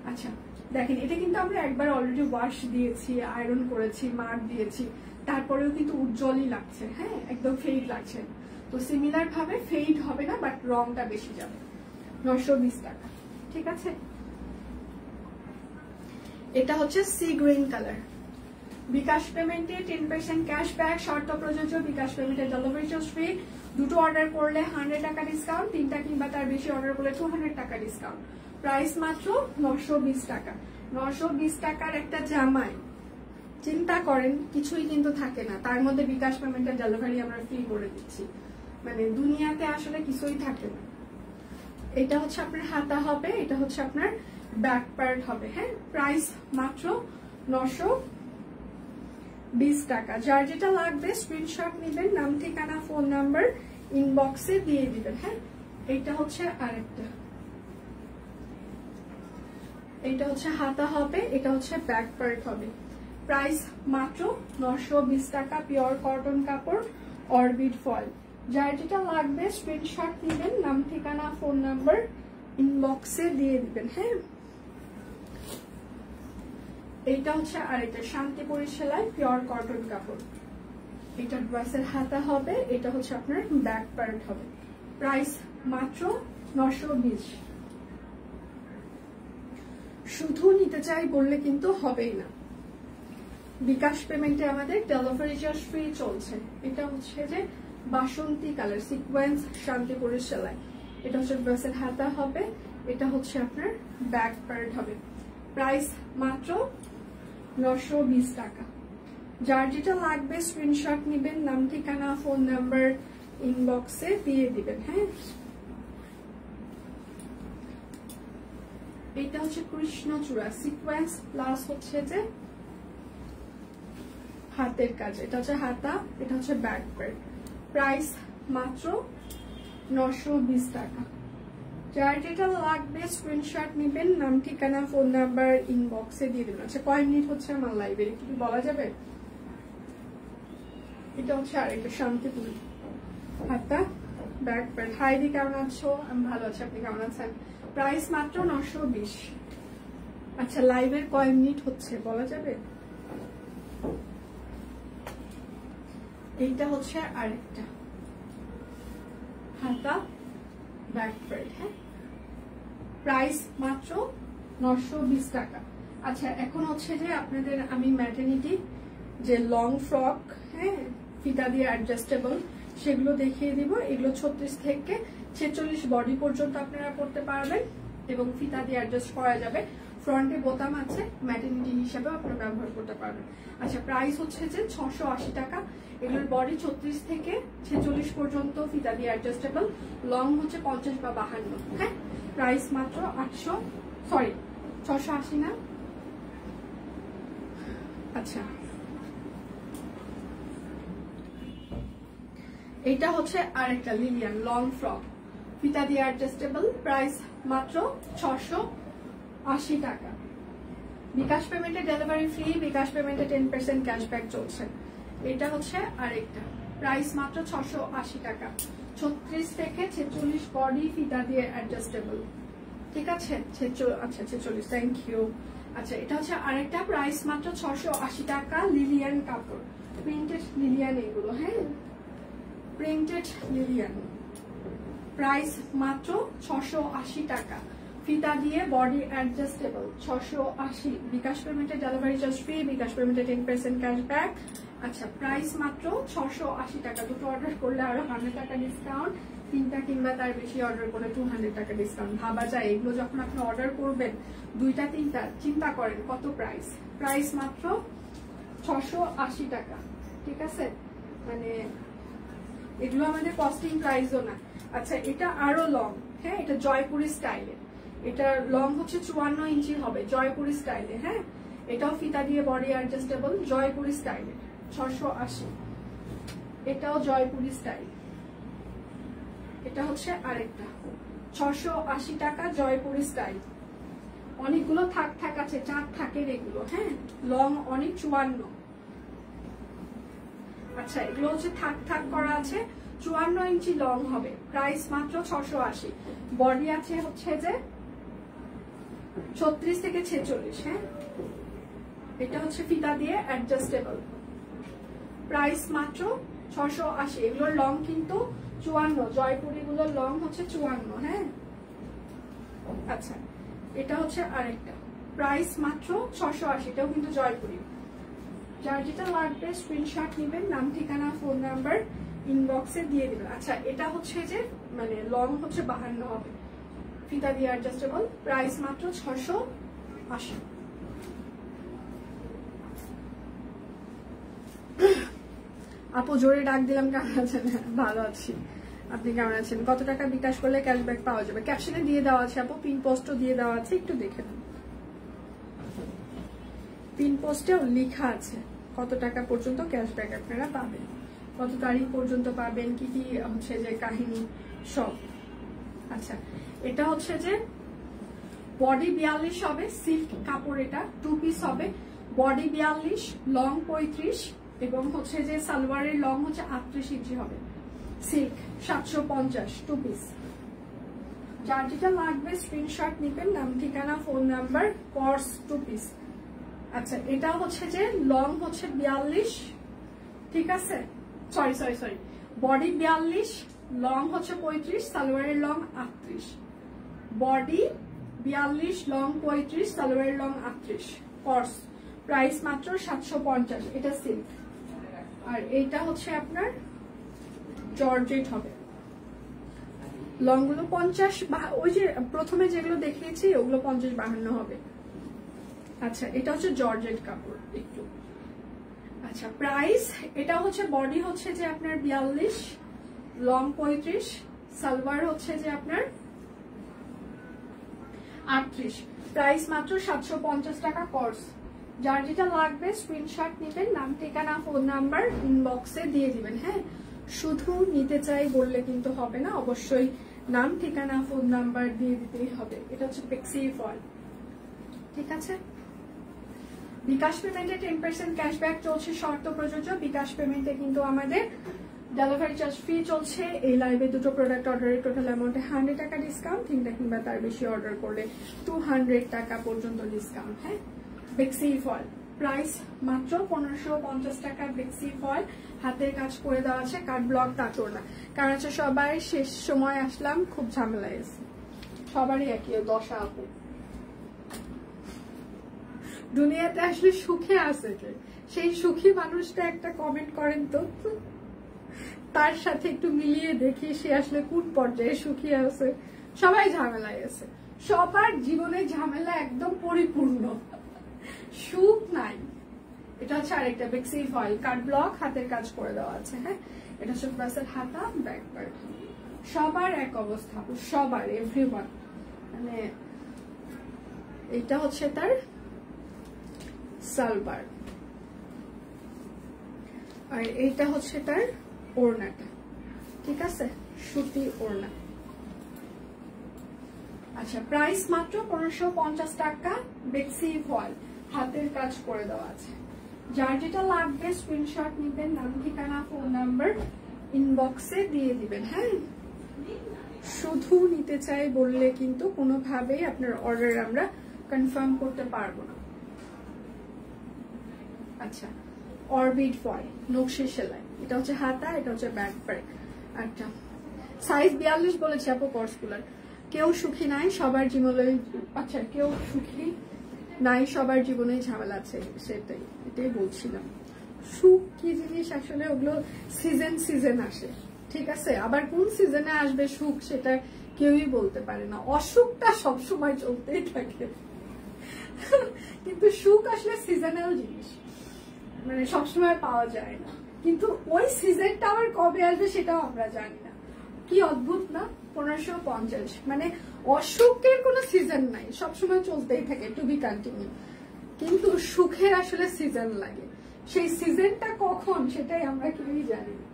আচ্ছা দেখেন, এটা কিন্তু আমরা একবার অলরেডি ওয়াশ দিয়েছি, আয়রন করেছি, মার দিয়েছি, তারপরেও কিন্তু উজ্জ্বলই লাগছে। হ্যাঁ একদম ফেড লাগছে, তো সিমিলার ভাবে ফেড হবে না, বাট রংটা বেশি যাবে। 920 টাকা, ঠিক আছে। এটা হচ্ছে সি গ্রিন কালার, বিকাশ পেমেন্টে 10% ক্যাশব্যাক, শর্ত প্রযোজ্য। বিকাশ পেমেন্টে ডেলিভারি চার্জ ফ্রি, দুটো অর্ডার করলে 100 টাকা ডিসকাউন্ট, তিনটা কিংবা তার বেশি অর্ডার করলে 200 টাকা ডিসকাউন্ট। প্রাইস মাত্র 920 টাকা। 920 টাকার একটা জামায় চিন্তা করেন কিছুই কিন্তু থাকে না, তার মধ্যে বিকাশ পেমেন্টের ডেলিভারি আমরা ফ্রি করে দিচ্ছি, মানে দুনিয়াতে আসলে কিছুই থাকে না। এটা হচ্ছে আপনার হাতা হবে, এটা হচ্ছে আপনার ব্যাক পার্ট হবে। হ্যাঁ, প্রাইস মাত্র 920 টাকা। যার যেটা লাগবে স্ক্রিনশট নেবেন, নাম ঠিকানা ফোন নাম্বার ইনবক্সে দিয়ে দিবেন। হ্যাঁ, এটা হচ্ছে আরেকটা, এটা হচ্ছে হাতা হবে, এটা হচ্ছে ব্যাক পার্ট হবে। প্রাইস মাত্র 920 টাকা, পিওর কটন কাপড়, অরবিট ফয়েল। যার যেটা লাগবে স্ক্রিনশট নেবেন, নাম ঠিকানা ফোন নাম্বার ইনবক্সে দিয়ে দিবেন। হ্যাঁ, এইটা হচ্ছে আরেকটা শান্তিপুরি সেলাই, পিওর কটন কাপড়। এটা ড্রেসের হাতা হবে, এটা হচ্ছে আপনার ব্যাক পার্ট হবে। প্রাইস মাত্র 920। শুধু নিতে চাই বললে কিন্তু হবেই না, বিকাশ পেমেন্টে আমাদের ডেলিভারি চার্জ ফ্রি চলছে। এটা হচ্ছে যে বাসন্তী কালার সিকোয়েন্স শান্তিপুরি সেলাই, এটা হচ্ছে ড্রেসের হাতা হবে, এটা হচ্ছে আপনার ব্যাক পার্ট হবে। প্রাইস মাত্র 920 টাকা। যার যেটা লাগবে স্ক্রিনশট নেবেন, নাম ঠিকানা ফোন নাম্বার ইনবক্সে দিয়ে দিবেন। হ্যাঁ, এটা হচ্ছে কৃষ্ণচূড়া সিকোয়েন্স প্লাস হচ্ছে যে হাতের কাজ, এটা হচ্ছে হাতা, এটা হচ্ছে ব্যাক পার্ট। প্রাইস মাত্র 920 টাকা। যার যেটা লাগবে স্ক্রিনশট নেবেন, নাম ঠিকানা ফোন নাম্বার ইনবক্সে দিয়ে দেবেন। আচ্ছা কয় মিনিট হচ্ছে আমার লাইভে একটু বলা যাবে? এটা হচ্ছে আরেকটা শান্তিপুরি হাতা, ব্যাক পার্ট। হাই দি, কেমন আছো? আমি ভালো আছি, আপনি কেমন আছেন? প্রাইস মাত্র 920। আচ্ছা লাইভের কয় মিনিট হচ্ছে বলা যাবে? এইটা হচ্ছে আরেকটা হাতা, ব্যাক পার্ট। হ্যাঁ, প্রাইস মাত্র 920 টাকা। আচ্ছা এখন হচ্ছে যে আপনাদের আমি ম্যাটারনিটি যে লং ফ্রক, হ্যাঁ ফিতা দিয়ে অ্যাডজাস্টেবল, সেগুলো দেখিয়ে দিব। এগুলো 36 থেকে 46 বডি পর্যন্ত আপনারা পড়তে পারবেন এবং ফিতা দিয়ে অ্যাডজাস্ট করা যাবে। ফ্রন্টে বোতাম আছে, ম্যাটারনিটি হিসেবে আপনারা ব্যবহার করতে পারবেন। আচ্ছা, প্রাইস হচ্ছে যে 680 টাকা। এগুলোর বডি 36 থেকে 46 পর্যন্ত, ফিতা দিয়ে অ্যাডজাস্টেবল, লং হচ্ছে 50 বা 52। হ্যাঁ, প্রাইস মাত্র 680 না। আচ্ছা, এটা হচ্ছে আরেকটা লিলিয়ান লং ফ্রক, ফিতা দিয়ে অ্যাডজাস্টেবল, প্রাইস মাত্র 680 টাকা। বিকাশ পেমেন্টে ডেলিভারি ফ্রি, বিকাশ পেমেন্টে 10% ক্যাশব্যাক চলছে। এটা হচ্ছে আরেকটা, প্রাইস মাত্র 680 টাকা। 36 থেকে 46 বডি, ফিতা দিয়ে অ্যাডজাস্টেবল। ঠিক আছে, আচ্ছা 46, থ্যাংক ইউ। আচ্ছা, এটা হচ্ছে আরেকটা, প্রাইস মাত্র 680 টাকা। লিলিয়ান কাপড়, প্রিন্টেড লিলিয়ান এগুলো। হ্যাঁ, প্রিন্টেড লিলিয়ান, প্রাইস মাত্র 680 টাকা। ফিতা দিয়ে বডি অ্যাডজাস্টেবল, 680। বিকাশ পেমেন্টে ডেলিভারি চার্জ ফ্রি, বিকাশ পেমেন্টে 10% ক্যাশব্যাক। আচ্ছা, প্রাইস মাত্র 680 টাকা। দুটো অর্ডার করলে আরো 100 টাকা ডিসকাউন্ট, তিনটা কিংবা তার বেশি অর্ডার করলে 200 টাকা ডিসকাউন্ট। ভাবা যায়, এগুলো যখন আপনি অর্ডার করবেন দুইটা তিনটা, চিন্তা করেন কত প্রাইস। প্রাইস মাত্র 680 টাকা। ঠিক আছে, মানে এগুলো আমাদের কস্টিং প্রাইসও না। আচ্ছা, এটা আরো লং। হ্যাঁ, এটা জয়পুরি স্টাইলে, এটা লং হচ্ছে 54 ইঞ্চি হবে, জয়পুরি স্টাইলে। হ্যাঁ, এটাও ফিতা দিয়ে বডি অ্যাডজাস্টেবল, জয়পুরি স্টাইলে, 680। এটাও জয়পুরি স্টাইল। এটা হচ্ছে আরেকটা, 680 টাকা, জয়পুরি স্টাইল। অনেকগুলো থাক আছে, 4 থাকের এগুলো। হ্যাঁ, লং অনেক, 54। আচ্ছা, এগুলো হচ্ছে থাক করা আছে, 54 ইঞ্চি লং হবে, প্রাইস মাত্র 680। বডি আছে হচ্ছে যে 36 থেকে 46। হ্যাঁ, এটা হচ্ছে ফিতা দিয়ে অ্যাডজাস্টেবল, প্রাইস মাত্র 680। এগুলোর লং কিন্তু 54, জয়পুরি গুলোর লং হচ্ছে 54। হ্যাঁ, আচ্ছা, এটা হচ্ছে আরেকটা, প্রাইস মাত্র 680। এটাও কিন্তু জয়পুরি। যার যেটা লাগবে স্ক্রিনশট নেবেন, নাম ঠিকানা ফোন নাম্বার ইনবক্সে দিয়ে দিবেন। আচ্ছা, এটা হচ্ছে যে মানে লং হচ্ছে 52 হবে, ফিতা দিয়ে অ্যাডজাস্টেবল, প্রাইস মাত্র 680। আপু জোরে ডাক দিলাম, কেমন আছেন? ভালো আছি, আপনি কেমন আছেন? কত টাকা বিকাশ করলে ক্যাশব্যাক পাওয়া যাবে? ক্যাপশনে দিয়ে দেওয়া আছে আপু, পিন পোস্টও দিয়ে দেওয়া আছে, একটু দেখে নেন। পিন পোস্টেও লেখা আছে কত টাকা পর্যন্ত ক্যাশব্যাক আপনারা পাবেন, কত তারিখ পর্যন্ত পাবেন, কি কি হচ্ছে যে কাহিনী সব। আচ্ছা, এটা হচ্ছে যে বডি 42 হবে, সিল্ক কাপড়, এটা 2 পিস হবে, বডি 42, লং 35 এবং হচ্ছে যে সালোয়ারের লং হচ্ছে 38 ইঞ্চি হবে, সিল্ক 750, 2 পিস। যার যেটা লাগবে স্ক্রিনশট নেবেন, নাম ঠিকানা ফোন নাম্বার, কর্স 2 পিস। আচ্ছা, এটা হচ্ছে যে লং হচ্ছে 42, ঠিক আছে, সরি, বডি 42, লং হচ্ছে 35, সালোয়ারের লং 38, বডি 42, লং 35, সালোয়ারের লং 38, কর্স, প্রাইস মাত্র 750। এটা সিল্ক। আর এইটা হচ্ছে আপনার জর্জেট হবে, লং গুলো 50, ওই যে প্রথমে যেগুলো দেখিয়েছি ওগুলো 50-52 হবে। আচ্ছা, এটা হচ্ছে জর্জেট কাপড় একটু। আচ্ছা, প্রাইস, এটা হচ্ছে বডি হচ্ছে যে আপনার 42, লং 35, সালোয়ার হচ্ছে যে আপনার 38, প্রাইস মাত্র 750 টাকা কর্স। যার যেটা লাগবে স্ক্রিনশট নেবেন, নাম ঠিকানা ফোন নাম্বার ইনবক্সে দিয়ে দিবেন। হ্যাঁ, শুধু নিতে চাই বললে কিন্তু হবে না, অবশ্যই নাম ঠিকানা ফোন নাম্বার দিয়ে দিতেই হবে। এটা হচ্ছে পেক্সি ফল, ঠিক আছে। বিকাশ পেমেন্টে 10% ক্যাশব্যাক চলছে, শর্ত প্রযোজ্য। বিকাশ পেমেন্টে কিন্তু আমাদের ডেলিভারি চার্জ ফ্রি চলছে। এই লাইভে দুটো প্রোডাক্ট অর্ডারের টোটাল অ্যামাউন্টে 100 টাকা ডিসকাউন্ট, তিনটা কিংবা তার বেশি অর্ডার করলে 200 টাকা পর্যন্ত ডিসকাউন্ট। হ্যাঁ, বেক্সি ফল, প্রাইস মাত্র 1550 টাকা। বেক্সি ফল হাতের কাজ করে দেওয়া আছে, কার্ড ব্লক তাঁতর না। কারণ হচ্ছে সবাই শেষ সময় আসলাম, খুব ঝামেলা এসে, সবারই একই দশা আপু। দুনিয়াতে আসলে সুখে আছে কে? সেই সুখী মানুষটা একটা কমেন্ট করেন তো, তার সাথে একটু মিলিয়ে দেখি সে আসলে কোন পর্যায়ে সুখী আছে। সবাই ঝামেলায় আছে, সবার জীবনে ঝামেলা একদম পরিপূর্ণ, সুখ নাই। এটা হচ্ছে আরেকটা বেক্সি ফয়েল কাট ব্লক, হাতের কাজ করে দেওয়া আছে। হ্যাঁ, এটা হচ্ছে প্লাসের হাতা, ব্যাক পার্ট। সবার এক অবস্থা, সবার, এভরিওয়ান। মানে এটা হচ্ছে তার সালবার, আর এইটা হচ্ছে তার ওড়নাটা। ঠিক আছে, সুতি ওড়না। আচ্ছা, প্রাইস মাত্র 1550 টাকা। বেক্সি ফয়েল, হাতের কাজ করে দেওয়া আছে। যার যেটা লাগবে স্ক্রিনশট নিবেন, নাম ঠিকানা ফোন নাম্বার ইনবক্সে দিয়ে দিবেন। হ্যাঁ, শুধু নিতে চাই বললে কিন্তু কোনোভাবেই আপনার অর্ডার আমরা কনফার্ম করতে পারবো না। আচ্ছা, অরবিট ফয়েল নকশি সেলাই, এটা হচ্ছে হাতা, এটা হচ্ছে ব্যাক পার্ট। আচ্ছা, সাইজ 42 বলেছে আপু কর্সগুলার। কেউ সুখী নাই, সবার জীবনে, আচ্ছা কেউ সুখী নাই, সবার জীবনে ঝামেলা আছে, এটাই বলছিলাম। সুখ কি জিনিস আসলে, ওগুলো সিজন আসে। ঠিক আছে, আবার কোন সিজনে আসবে সুখ সেটা কেউই বলতে পারে না। অসুখটা সবসময় চলতেই থাকে, কিন্তু সুখ আসলে সিজনাল জিনিস, মানে সবসময় পাওয়া যায় না। কিন্তু ওই সিজনটা আবার কবে আসবে সেটাও আমরা জানি না। কি অদ্ভুত না? 1550, মানে অসুখের কোনো সিজন নাই, সবসময় চলতেই থাকে, টু বি কন্টিনিউ। কিন্তু সুখের আসলে সিজন লাগে, সেই সিজনটা কখন সেটাই আমরা কেউই জানি না।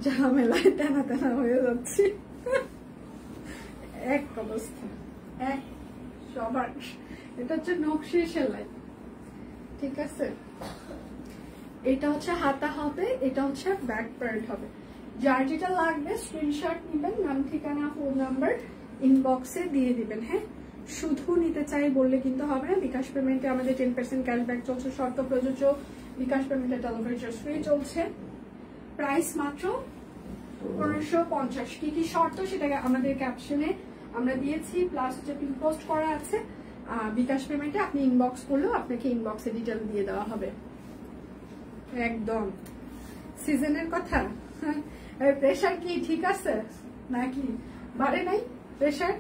ঝামেলায় টানা টানা হয়ে যাচ্ছে, এক অবস্থা, এক সবার। এটা হচ্ছে নকশি সেলাই। ঠিক আছে, এটা হচ্ছে হাতা হবে, এটা হচ্ছে ব্যাক পার্ট হবে। যার যেটা লাগবে স্ক্রিনশট নিবেন, নাম ঠিকানা ফোন নাম্বার ইনবক্সে দিয়ে দিবেন। হ্যাঁ, শুধু নিতে চাই বললে কিন্তু হবে না। বিকাশ পেমেন্টে আমাদের 10% ক্যাশব্যাক চলছে, শর্ত প্রযোজ্য। বিকাশ পেমেন্টে ডেলিভারি চার্জ ফ্রি চলছে। প্রাইস মাত্র 1550। কি কি শর্ত সেটাকে আমাদের ক্যাপশনে আমরা দিয়েছি, প্লাস হচ্ছে পিন পোস্ট করা আছে। বিকাশ পেমেন্টে আপনি ইনবক্স করলেও আপনাকে ইনবক্সে ডিটেল দিয়ে দেওয়া হবে। একদম সিজনের কথা। প্রেশার কি ঠিক আছে নাকি বাড়ে নাই প্রেশার?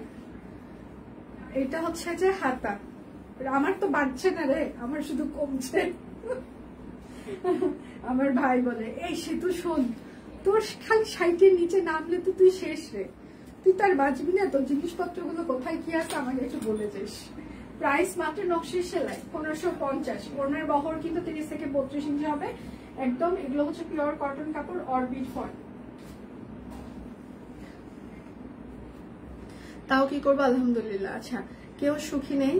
এটা হচ্ছে যে হাতা, আমার তো বাড়ছে না রে, আমার শুধু কমছে। আমার ভাই বলে, এই সেতু শোন, তোর খালি 60-এর নিচে নামলে তো তুই শেষ রে, তুই তার বাঁচবি না, তোর জিনিসপত্র গুলো কোথায় কি আছে আমাকে একটু বলে যাস। প্রাইস মাত্র নকশি সেলাই 1550। ওনার বহর কিন্তু 30 থেকে 32 ইঞ্চি হবে একদম। এগুলো হচ্ছে পিওর কটন কাপড়, অরবিট ফয়েল। তাও কি করবো, আলহামদুলিল্লাহ। আচ্ছা, কেউ সুখী নেই,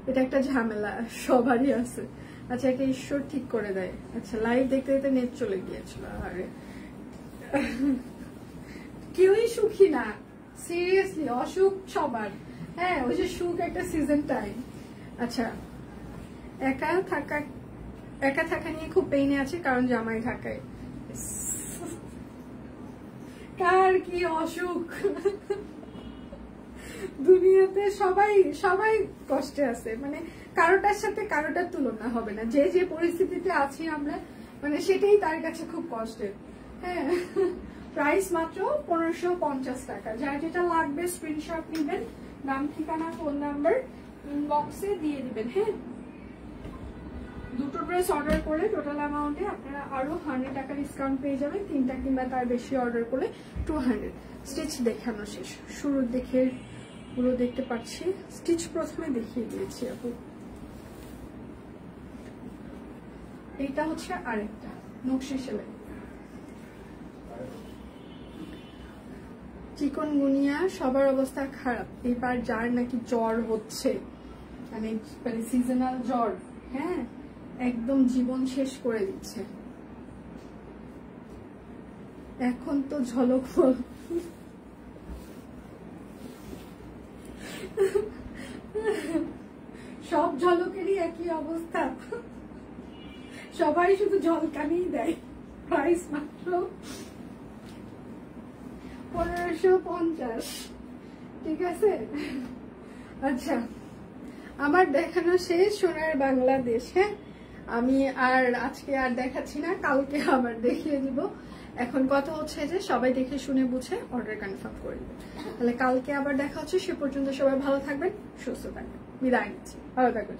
এটা একটা ঝামেলা সবারই আছে। আচ্ছা, একটা ঈশ্বর ঠিক করে দেয়। আচ্ছা, লাইভ দেখতে দেখতে নেট চলে গিয়েছিল, আরে কেউই সুখী না, সিরিয়াসলি অসুখ সবার। হ্যাঁ, ওই যে সুখ একটা সিজন টাইম। আচ্ছা, একা থাকা নিয়ে খুব পেইনে আছে, কারণ জামাই ঢাকায়। কার কি অসুখ, দুনিয়াতে সবাই কষ্টে আছে, মানে কারোটার সাথে কারোটার তুলনা হবে না। যে যে পরিস্থিতিতে আছি আমরা, মানে সেটাই তার কাছে খুব কষ্টের। হ্যাঁ, প্রাইস মাত্র 1550 টাকা। যার যেটা লাগবে স্ক্রিনশট নিবেন, নাম ঠিকানা ফোন নাম্বার ইনবক্সে দিয়ে দিবেন। হ্যাঁ, দুটো ড্রেস অর্ডার করে টোটাল অ্যামাউন্টে আপনারা আরো 100 টাকা ডিসকাউন্ট পেয়ে যাবেন। 3টা কিংবা তার বেশি অর্ডার করলে 200। স্টিচ দেখানো শেষ, শুরু দেখে পুরো দেখতে পাচ্ছি। স্টিচ প্রথমে দেখিয়ে দিয়েছি আপু। এইটা হচ্ছে আরেকটা নকশি সেলাই। চিকনগুনিয়া, সবার অবস্থা খারাপ। এবার যার নাকি জ্বর হচ্ছে, মানে সিজনাল জ্বর, হ্যাঁ, একদম জীবন শেষ করে দিচ্ছে। এখন তো ঝলক সব ঝলকেরই একই অবস্থা, সবাই শুধু ঝলকানি দেয়। প্রাইস মাত্র 1550। ঠিক আছে, আচ্ছা, আমার দেখানো শেষ সোনার বাংলাদেশ। হ্যাঁ, আমি আর আজকে আর দেখাচ্ছি না, কালকে আবার দেখিয়ে দিব। এখন কথা হচ্ছে যে সবাই দেখে শুনে বুঝে অর্ডার কনফার্ম করে দিবেন। তাহলে কালকে আবার দেখা হচ্ছে, সে পর্যন্ত সবাই ভালো থাকবেন, সুস্থ থাকবেন, বিদায় নিচ্ছি, ভালো থাকবেন।